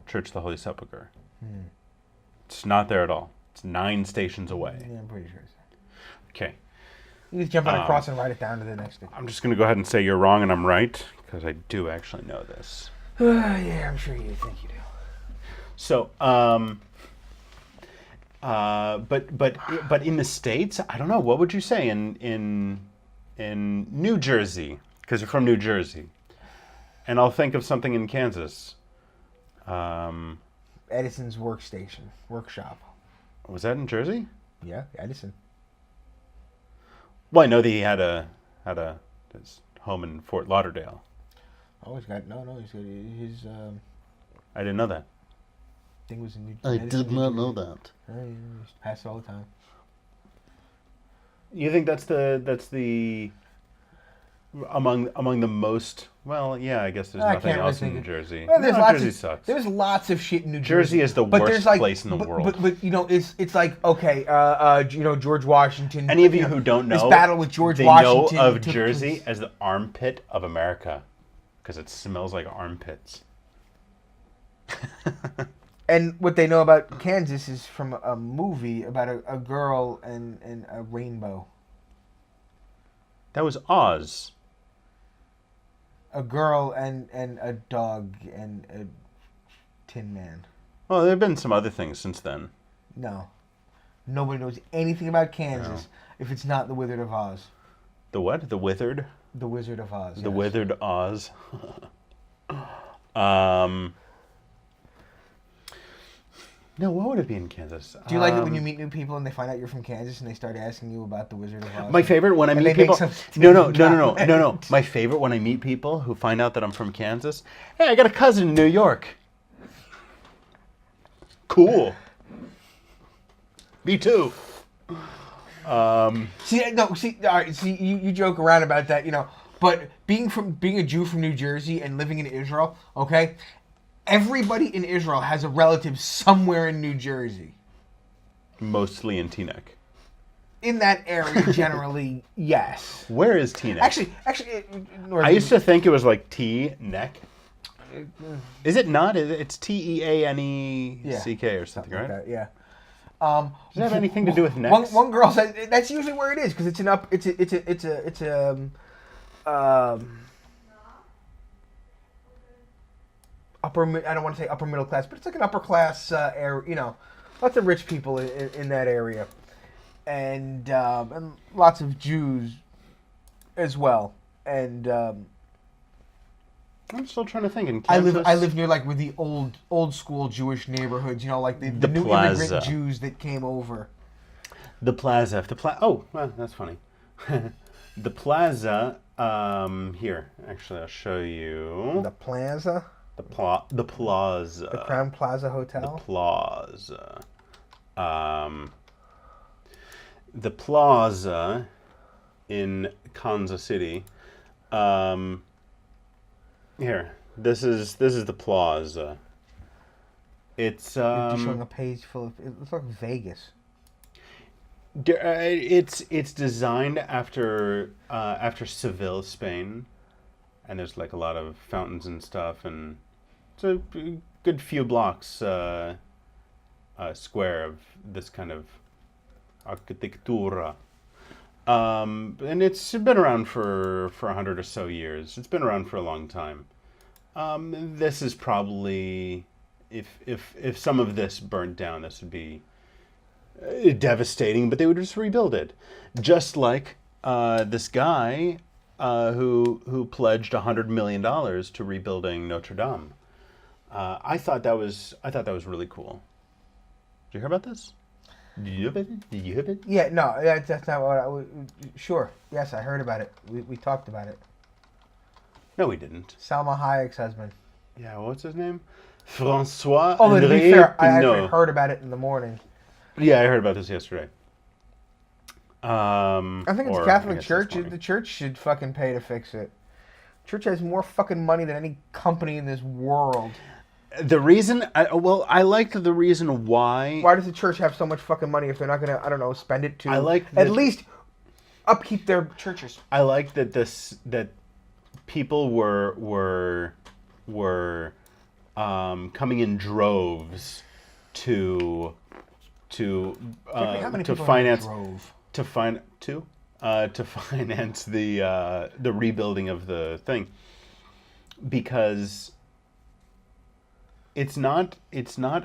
Church of the Holy Sepulchre. It's not there at all. It's 9 stations away. Yeah, I'm pretty sure it's that. Okay. You just jump on a cross and write it down to the next thing. I'm just going to go ahead and say you're wrong and I'm right, because I do actually know this. Yeah, I'm sure you think you do. So, But in the States, I don't know. What would you say in New Jersey? Because you're from New Jersey, and I'll think of something in Kansas. Edison's workshop. Was that in Jersey? Yeah, Edison. Well, I know that he had his home in Fort Lauderdale. Oh, he's got his I didn't know that. thing was in New. I Edison, did New not Jersey. know that. Oh, yeah, he used to pass it all the time. You think that's the among the most, well, yeah, I guess there's I nothing can't really else think in of- Jersey. Well, there's No, lots Jersey of, sucks. There's lots of shit in New Jersey. Jersey is the But worst there's like, place in the world. But you know, it's like okay, George Washington. Any of you know, who don't know, this battle with George they Washington know of took Jersey place- as the armpit of America because it smells like armpits. And what they know about Kansas is from a movie about a girl and a rainbow. That was Oz. A girl and a dog and a Tin Man. Well, there have been some other things since then. No. Nobody knows anything about Kansas if it's not the Wizard of Oz. The what? The withered? The Wizard of Oz. The yes. withered Oz. No, what would it be in Kansas? Do you like it when you meet new people and they find out you're from Kansas and they start asking you about the Wizard of Oz? My favorite when I And meet they make people. some No. My favorite when I meet people who find out that I'm from Kansas. Hey, I got a cousin in New York. Cool. Me too. See, all right, see, you joke around about that, you know, but being a Jew from New Jersey and living in Israel, okay, everybody in Israel has a relative somewhere in New Jersey. Mostly in Teaneck. In that area, generally, yes. Where is Teaneck? Actually, I used to think it was like T neck. Is it not? It's TEANECK or something, right? Okay, yeah. Does it have anything to do with necks? One girl said that's usually where it is because it's an up. It's upper. I don't want to say upper middle class, but it's like an upper class area. You know, lots of rich people in that area, and lots of Jews as well. And I'm still trying to think. In I Kansas, live near like where the old school Jewish neighborhoods. You know, like the new Plaza. immigrant Jews that came over. The Plaza. Oh, well, that's funny. The Plaza. Here, actually, I'll show you. The Plaza, The Plaza. the Crown Plaza Hotel. Plaza. The Plaza in Kansas City. Here, this is the Plaza. It's You're showing a page full of. It looks like Vegas. It's designed after Seville, Spain, and there's like a lot of fountains and stuff, and it's a good few blocks square of this kind of arquitectura. And it's been around for 100 or so years. It's been around for a long time. This is probably, if some of this burnt down, this would be devastating, but they would just rebuild it. Just like this guy who pledged $100 million to rebuilding Notre Dame. I thought that was really cool. Did you hear about this? Did you have it? Yeah, no, that's not what I would. Sure, yes, I heard about it. We talked about it. No, we didn't. Salma Hayek's husband. Yeah, what's his name? François Oh, to be Henri fair, I actually Pinault. heard about it in the morning. Yeah, I heard about this yesterday. I think it's or a Catholic guess this church. morning. The church should fucking pay to fix it. Church has more fucking money than any company in this world. The reason, I liked the reason why. Why does the church have so much fucking money if they're not gonna, I don't know, spend it to I like at that- least upkeep their churches? I like that people were coming in droves to How many to people finance drove? to finance the rebuilding of the thing, because it's not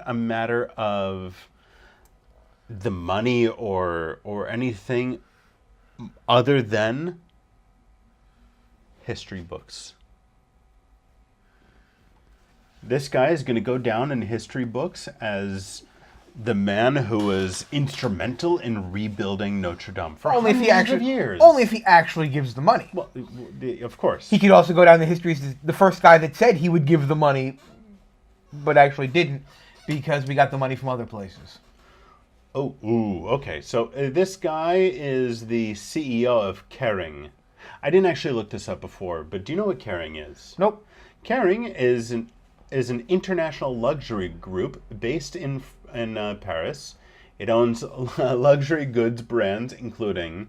a matter of the money or anything other than history books. This guy is going to go down in history books as the man who was instrumental in rebuilding Notre Dame for hundreds of years. Only if he actually gives the money. Well, of course. He could also go down the history as the first guy that said he would give the money, but actually didn't, because we got the money from other places. Oh, ooh, okay. So this guy is the CEO of Kering. I didn't actually look this up before, but do you know what Kering is? Nope. Kering is an international luxury group based in Paris. It owns luxury goods brands including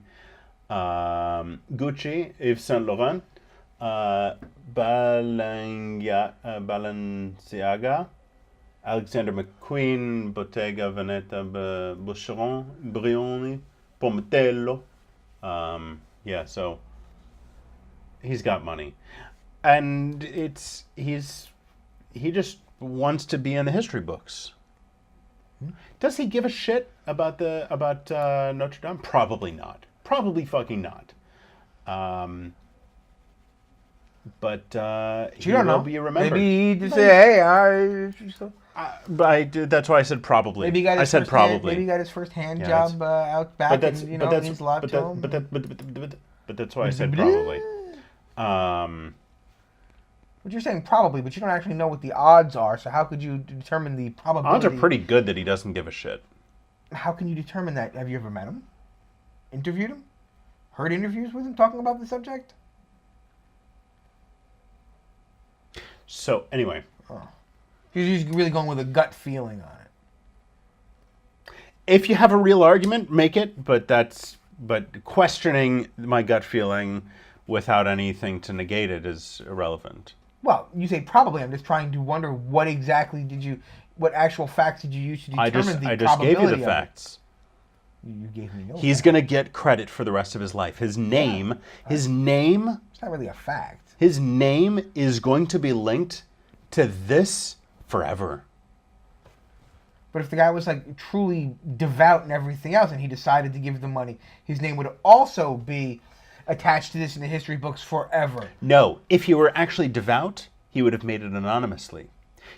Gucci, Yves Saint Laurent, Balenciaga, Alexander McQueen, Bottega Veneta, Boucheron, Brioni, Pometello. Yeah, so he's got money, and he just wants to be in the history books. Does he give a shit about Notre Dame? Probably not. Probably fucking not. But he You don't will know. be remembered. Maybe he just say, "Hey, That's why I said probably. Maybe he got his I said first probably. hand, maybe he got his first hand Yeah, job out back, but that's and but that's means a lot but to that, him. but that's why I said probably. But you're saying probably, but you don't actually know what the odds are. So how could you determine the probability? Odds are pretty good that he doesn't give a shit. How can you determine that? Have you ever met him? Interviewed him? Heard interviews with him talking about the subject? So anyway, He's really going with a gut feeling on it. if you have a real argument, make it. But questioning my gut feeling without anything to negate it is irrelevant. Well, you say probably. I'm just trying to wonder what actual facts did you use to determine the I just probability gave you the of it? facts. You gave me no He's fact. gonna get credit for the rest of his life. His name It's not really a fact. His name is going to be linked to this forever. But if the guy was like truly devout and everything else, and he decided to give the money, his name would also be attached to this in the history books forever. No, if he were actually devout, he would have made it anonymously.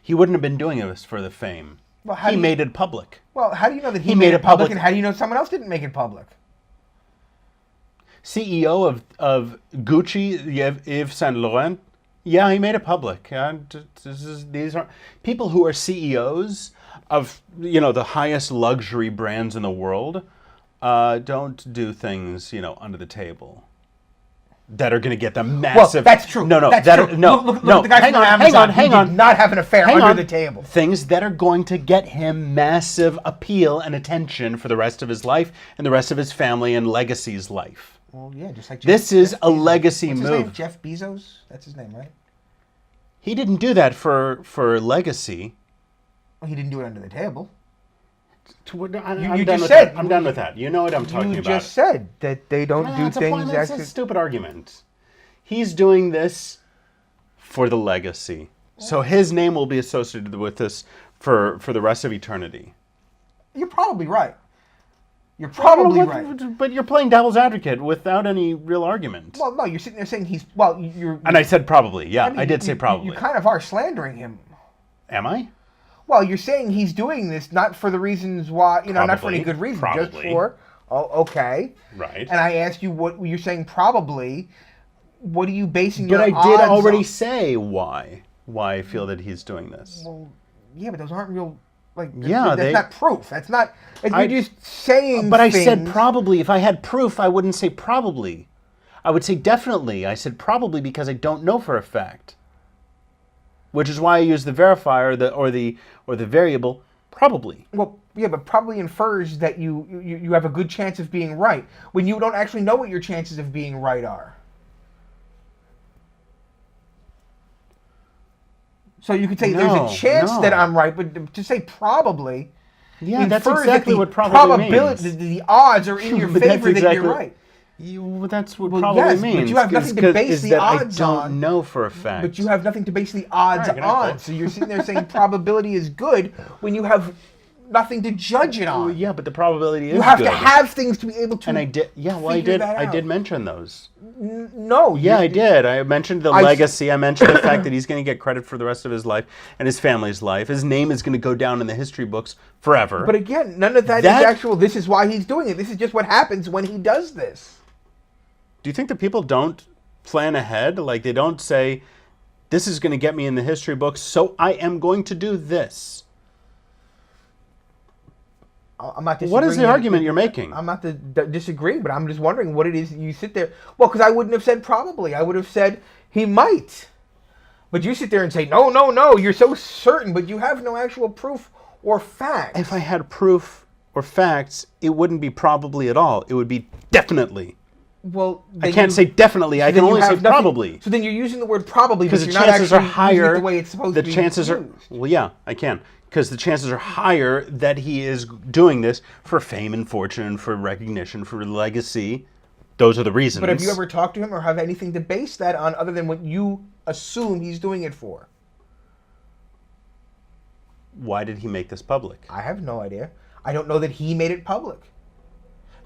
He wouldn't have been doing this for the fame. Well, He made it public. Well, how do you know that he made made it it public, public. and how do you know someone else didn't make it public? CEO of Gucci, Yves Saint Laurent. Yeah, he made it public. These are people who are CEOs of the highest luxury brands in the world. Don't do things under the table that are going to get them massive. Well, that's true. No, that's true. no, Look no. at the guy Hang from on, Amazon. hang He on. did not have an affair Hang under on. the table. Things that are going to get him massive appeal and attention for the rest of his life and the rest of his family and legacy's life. Well, yeah, just like This is a Bezos. legacy What's his name? move. Jeff Bezos. That's his name, right? He didn't do that for legacy. Well, he didn't do it under the table. I'm you done just with said- that. I'm done with that. You know what I'm talking You about. just said that they don't do That's things. That's a stupid argument. He's doing this for the legacy. So his name will be associated with this for the rest of eternity. You're probably right. You're probably right. But you're playing devil's advocate without any real argument. Well, no, you're sitting there saying he's. Well, you're. And I said probably. Yeah, mean, I did you- say probably. You kind of are slandering him. Am I? Well, you're saying he's doing this not for the reasons why, not for any Probably. good reason, just Probably. for. Oh, okay. Right. And I asked you what you're saying. Probably. What are you basing But your I did odds already on? say why I feel that he's doing this. Well, yeah, but those aren't real. Like, Yeah, that's not proof. That's not. You're just saying. But I said things. probably. If I had proof, I wouldn't say probably. I would say definitely. I said probably because I don't know for a fact. Which is why I use the verifier, or the variable probably. Well, yeah, but probably infers that you have a good chance of being right when you don't actually know what your chances of being right are. So you could say there's No, a chance no. that I'm right, but to say probably Yeah, that's infers exactly that the what probably probability, means. the odds are in your But that's favor that exactly- you're right. That's what Well, probably yes, but means. you have nothing to base is the that odds I don't on. know for a fact. But you have nothing to base the odds All right, good night, on. folks. So you're sitting there saying probability is good when you have nothing to judge it on. Well, yeah, but the probability is You have good. to have things to be able to. And I did. Yeah, well, I figure did. that I out. did mention those. No. Yeah, I did. I mentioned the I- legacy. I mentioned the fact that he's going to get credit for the rest of his life and his family's life. His name is going to go down in the history books forever. But again, none of that is actual. This is why he's doing it. This is just what happens when he does this. Do you think that people don't plan ahead? Like they don't say, "This is going to get me in the history books, so I am going to do this." I'm not disagreeing. What is the argument you're making? I'm not disagreeing, but I'm just wondering what it is you sit there. Well, because I wouldn't have said probably. I would have said he might. But you sit there and say, no, no, no, you're so certain, but you have no actual proof or fact. If I had proof or facts, it wouldn't be probably at all. It would be definitely. Well, I can't say definitely. I can only say probably. So then you're using the word probably, Because but the you're not chances actually are higher. using it the way it's supposed The to be chances are. used. Well, yeah, I can. Because the chances are higher that he is doing this for fame and fortune, for recognition, for legacy. Those are the reasons. But have you ever talked to him or have anything to base that on other than what you assume he's doing it for? Why did he make this public? I have no idea. I don't know that he made it public.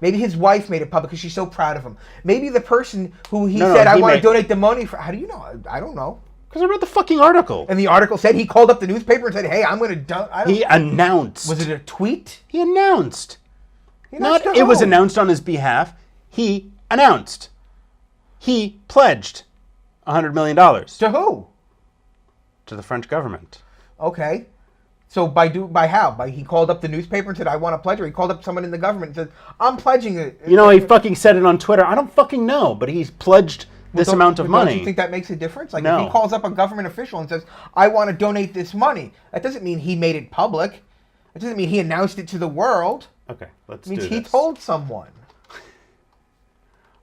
Maybe his wife made it public because she's so proud of him. Maybe the person who he said, I want to donate the money for. How do you know? I don't know. Because I read the fucking article. And the article said he called up the newspaper and said, hey, I'm going to... He announced. Was it a tweet? He announced. He announced to It was who? announced on his behalf. He announced. He pledged $100 million To who? to the French government. Okay. So by how? By he called up the newspaper and said, I want to pledge, or he called up someone in the government and said, I'm pledging it. You know, he fucking said it on Twitter. I don't fucking know, but he's pledged this amount of money. Don't you think that makes a difference? Like No. if he calls up a government official and says, I want to donate this money, that doesn't mean he made it public. It doesn't mean he announced it to the world. Okay, let's It means do he this. told someone.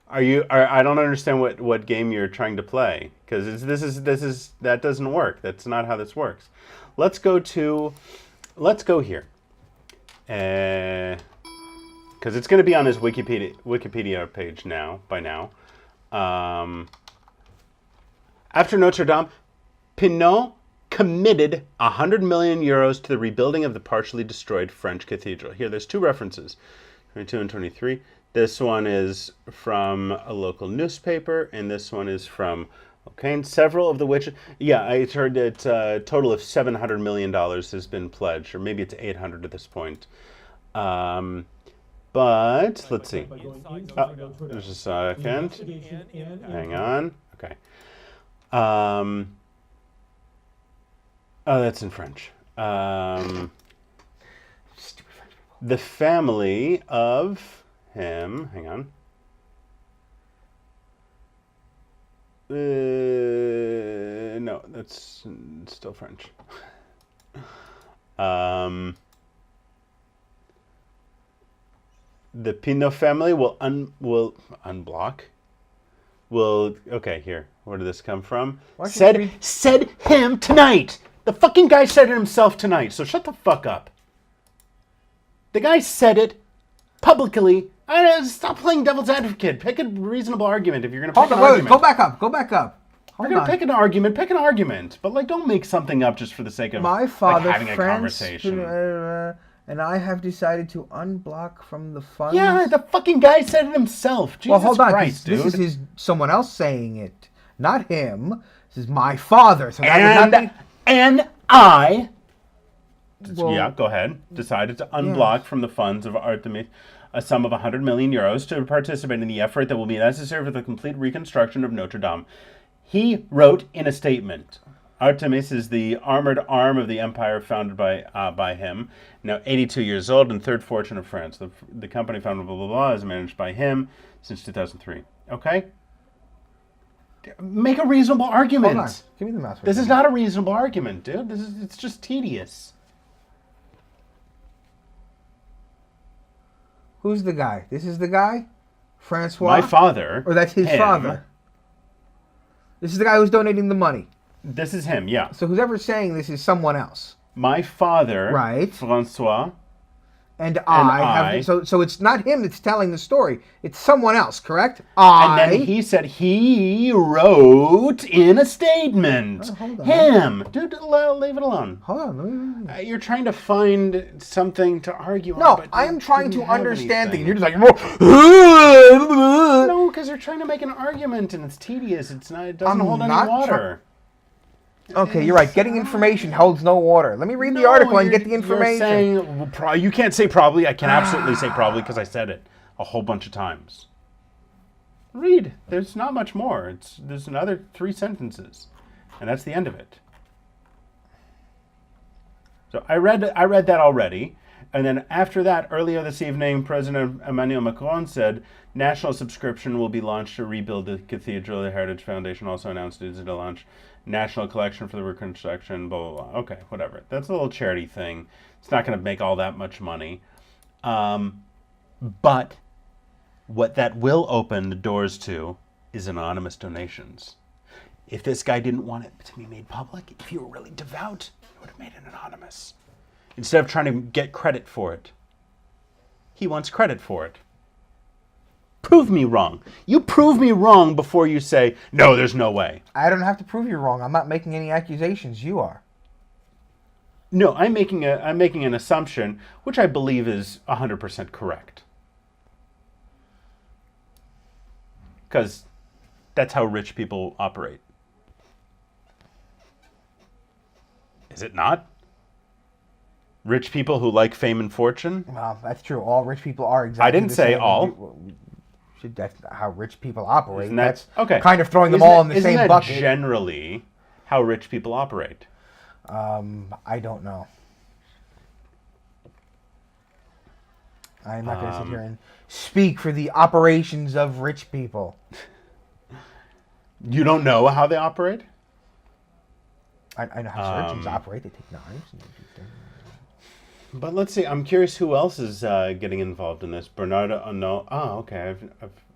I don't understand what game you're trying to play, because that doesn't work. That's not how this works. Let's go here, because it's going to be on his Wikipedia page by now. After Notre Dame, Pinault committed 100 million euros to the rebuilding of the partially destroyed French cathedral. Here, there's two references, 22 and 23. This one is from a local newspaper, and this one is from, and several of the which, I heard that a total of $700 million has been pledged, or maybe it's 800 at this point. But let's see. There's a second. Hang on. Okay. That's in French. Stupid French people. The family of him. Hang on. No, that's still French. The Pinault family will unblock. Okay, here. Where did this come from? Said him tonight. The fucking guy said it himself tonight. So shut the fuck up. The guy said it publicly. Stop playing devil's advocate. Pick a reasonable argument if you're going to pick an argument. Go back up. If you're going to pick an argument. But, don't make something up just for the sake of My father, having a conversation. and I have decided to unblock from the funds. Yeah, the fucking guy said it himself. Jesus well, hold on. Christ, dude. This is someone else saying it, not him. This is my father. So that would not be... And I... Well, go ahead. Decided to unblock from the funds of Artemis a sum of 100 million euros to participate in the effort that will be necessary for the complete reconstruction of Notre Dame. He wrote in a statement, Artemis is the armored arm of the empire founded by him, now 82 years old and third fortune of France. The company founded blah, blah, blah is managed by him since 2003. Okay? Make a reasonable argument. Hold on. Give me the mouse. This is not a reasonable argument, dude. It's just tedious. Who's the guy? This is the guy? Francois? My father. Or that's his him. father? This is the guy who's donating the money. This is him, yeah. So whoever's saying this is someone else. My father, Right. Francois, And I have so it's not him that's telling the story. It's someone else, correct? And then he said he wrote in a statement. Hold on. Him. Dude, leave it alone. Hold on. You're trying to find something to argue on. No, but I am trying to didn't have understand things. anything. You're just like, No, because you're trying to make an argument and it's tedious. It doesn't I'm hold any not water. Okay, you're right. Getting information holds no water. Let me read the article and get the information. You're saying, you can't say probably. I can absolutely say probably because I said it a whole bunch of times. Read. There's not much more. There's another 3 sentences, and that's the end of it. So I read that already, and then after that, earlier this evening, President Emmanuel Macron said national subscription will be launched to rebuild the cathedral. The Heritage Foundation also announced it to launch national collection for the reconstruction, blah, blah, blah. Okay, whatever. That's a little charity thing. It's not going to make all that much money. But what that will open the doors to is anonymous donations. If this guy didn't want it to be made public, if you were really devout, you would have made it anonymous. Instead of trying to get credit for it. He wants credit for it. Prove me wrong. You prove me wrong before you say, no, there's no way. I don't have to prove you wrong. I'm not making any accusations. You are. No, I'm making an assumption, which I believe is 100% correct. Because that's how rich people operate. Is it not? Rich people who like fame and fortune? Well, that's true. All rich people are exactly I didn't the say same. all. That's how rich people operate. Isn't that, that's kind of throwing them all in the same isn't that bucket. Generally how rich people operate? I don't know. I'm not going to sit here and speak for the operations of rich people. You don't know how they operate? I know how surgeons operate. They take knives and they do things. But let's see. I'm curious who else is getting involved in this. Bernard Arnault. Oh, okay.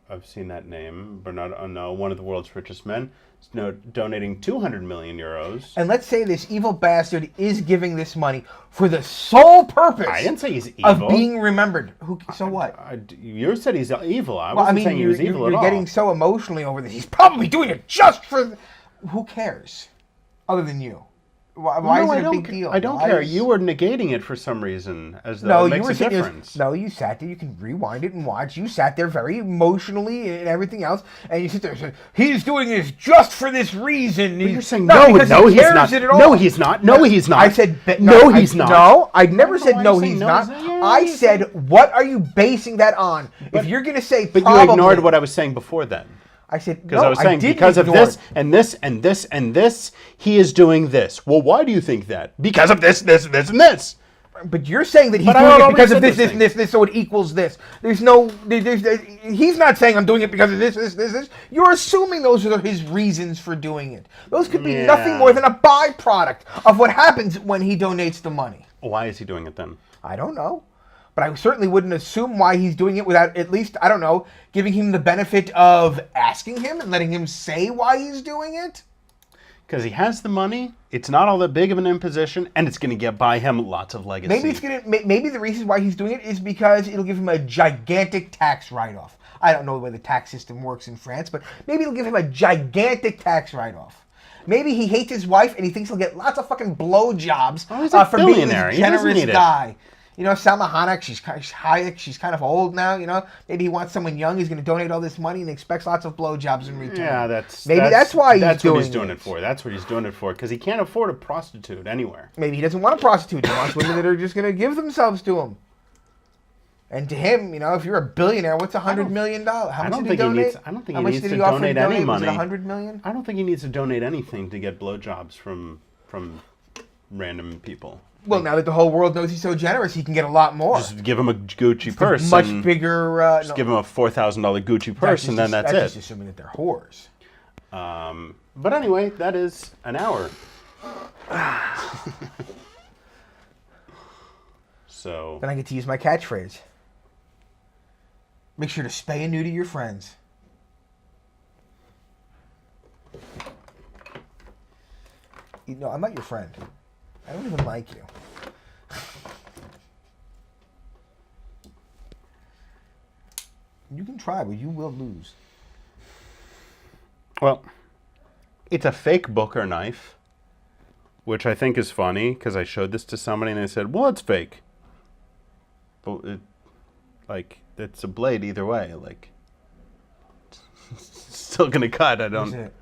I've seen that name. Bernard Arnault, one of the world's richest men, is donating 200 million euros. And let's say this evil bastard is giving this money for the sole purpose. I didn't say he's evil. Of being remembered. So what? You said he's evil. I Well, wasn't saying he was evil at all. You're getting so emotionally over this. He's probably doing it just for. Who cares? Other than you. Why is it a big deal? I don't care. You were negating it for some reason, as though it makes a difference. No, you sat there. You can rewind it and watch. You sat there very emotionally and everything else, and you sit there and say, he's doing this just for this reason. But you're saying, no, he's not. No, he's not. No, he's not. I said, no, he's not. No, I never said no, he's not. I said, what are you basing that on? If you're going to say But probably, you ignored what I was saying before then. I said, because I was saying because of this and this and this and this, he is doing this. Well, why do you think that? Because of this, this, this, and this. But you're saying that he's doing it because of this, this, and this, so it equals this. He's not saying I'm doing it because of this, this, this, this. You're assuming those are his reasons for doing it. Those could be nothing more than a byproduct of what happens when he donates the money. Why is he doing it then? I don't know. But I certainly wouldn't assume why he's doing it without at least, I don't know, giving him the benefit of asking him and letting him say why he's doing it. Because he has the money, it's not all that big of an imposition, and it's going to get by him lots of legacy. Maybe the reason why he's doing it is because it'll give him a gigantic tax write-off. I don't know the way the tax system works in France, but maybe it'll give him a gigantic tax write-off. Maybe he hates his wife and he thinks he'll get lots of fucking blowjobs for being this generous guy. You know, Salma Hayek, she's kind of old now, you know. Maybe he wants someone young who's going to donate all this money and expects lots of blowjobs in return. Yeah, that's why he's doing it for. That's what he's doing it for, because he can't afford a prostitute anywhere. Maybe he doesn't want a prostitute. He wants women that are just going to give themselves to him. And to him, you know, if you're a billionaire, what's $100 million? How much did he donate? I don't think he needs to donate any money. Was it $100 million? I don't think he needs to donate anything to get blowjobs from random people. Well, now that the whole world knows he's so generous, he can get a lot more. Just give him a Gucci purse. Much bigger. Give him a $4,000 Gucci purse, and then that's it. That's just assuming that they're whores. But anyway, that is an hour. So. Then I get to use my catchphrase. Make sure to spay and neuter your friends. You know, I'm not your friend. I don't even like you. You can try, but you will lose. Well, it's a fake Booker knife, which I think is funny because I showed this to somebody and they said, "Well, it's fake." But it's a blade either way. Like, it's still gonna cut. I don't. Is it?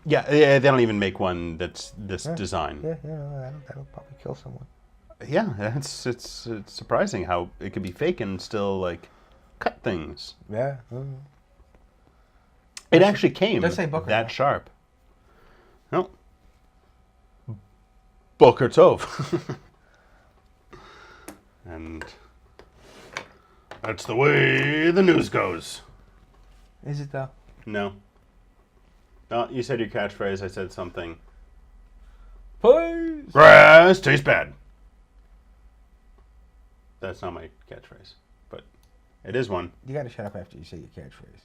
Yeah, they don't even make one that's this design. Yeah, that'll probably kill someone. Yeah, it's surprising how it could be fake and still like cut things. Yeah. It actually came does say Booker, that though. sharp. No. Boker Tov. And that's the way the news goes. Is it though? No. No, you said your catchphrase. I said something. Please. Grass tastes bad. That's not my catchphrase, but it is one. You got to shut up after you say your catchphrase.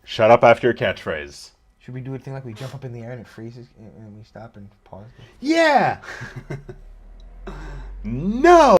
Shut up after your catchphrase. Should we do a thing like we jump up in the air and it freezes and we stop and pause? Yeah. No.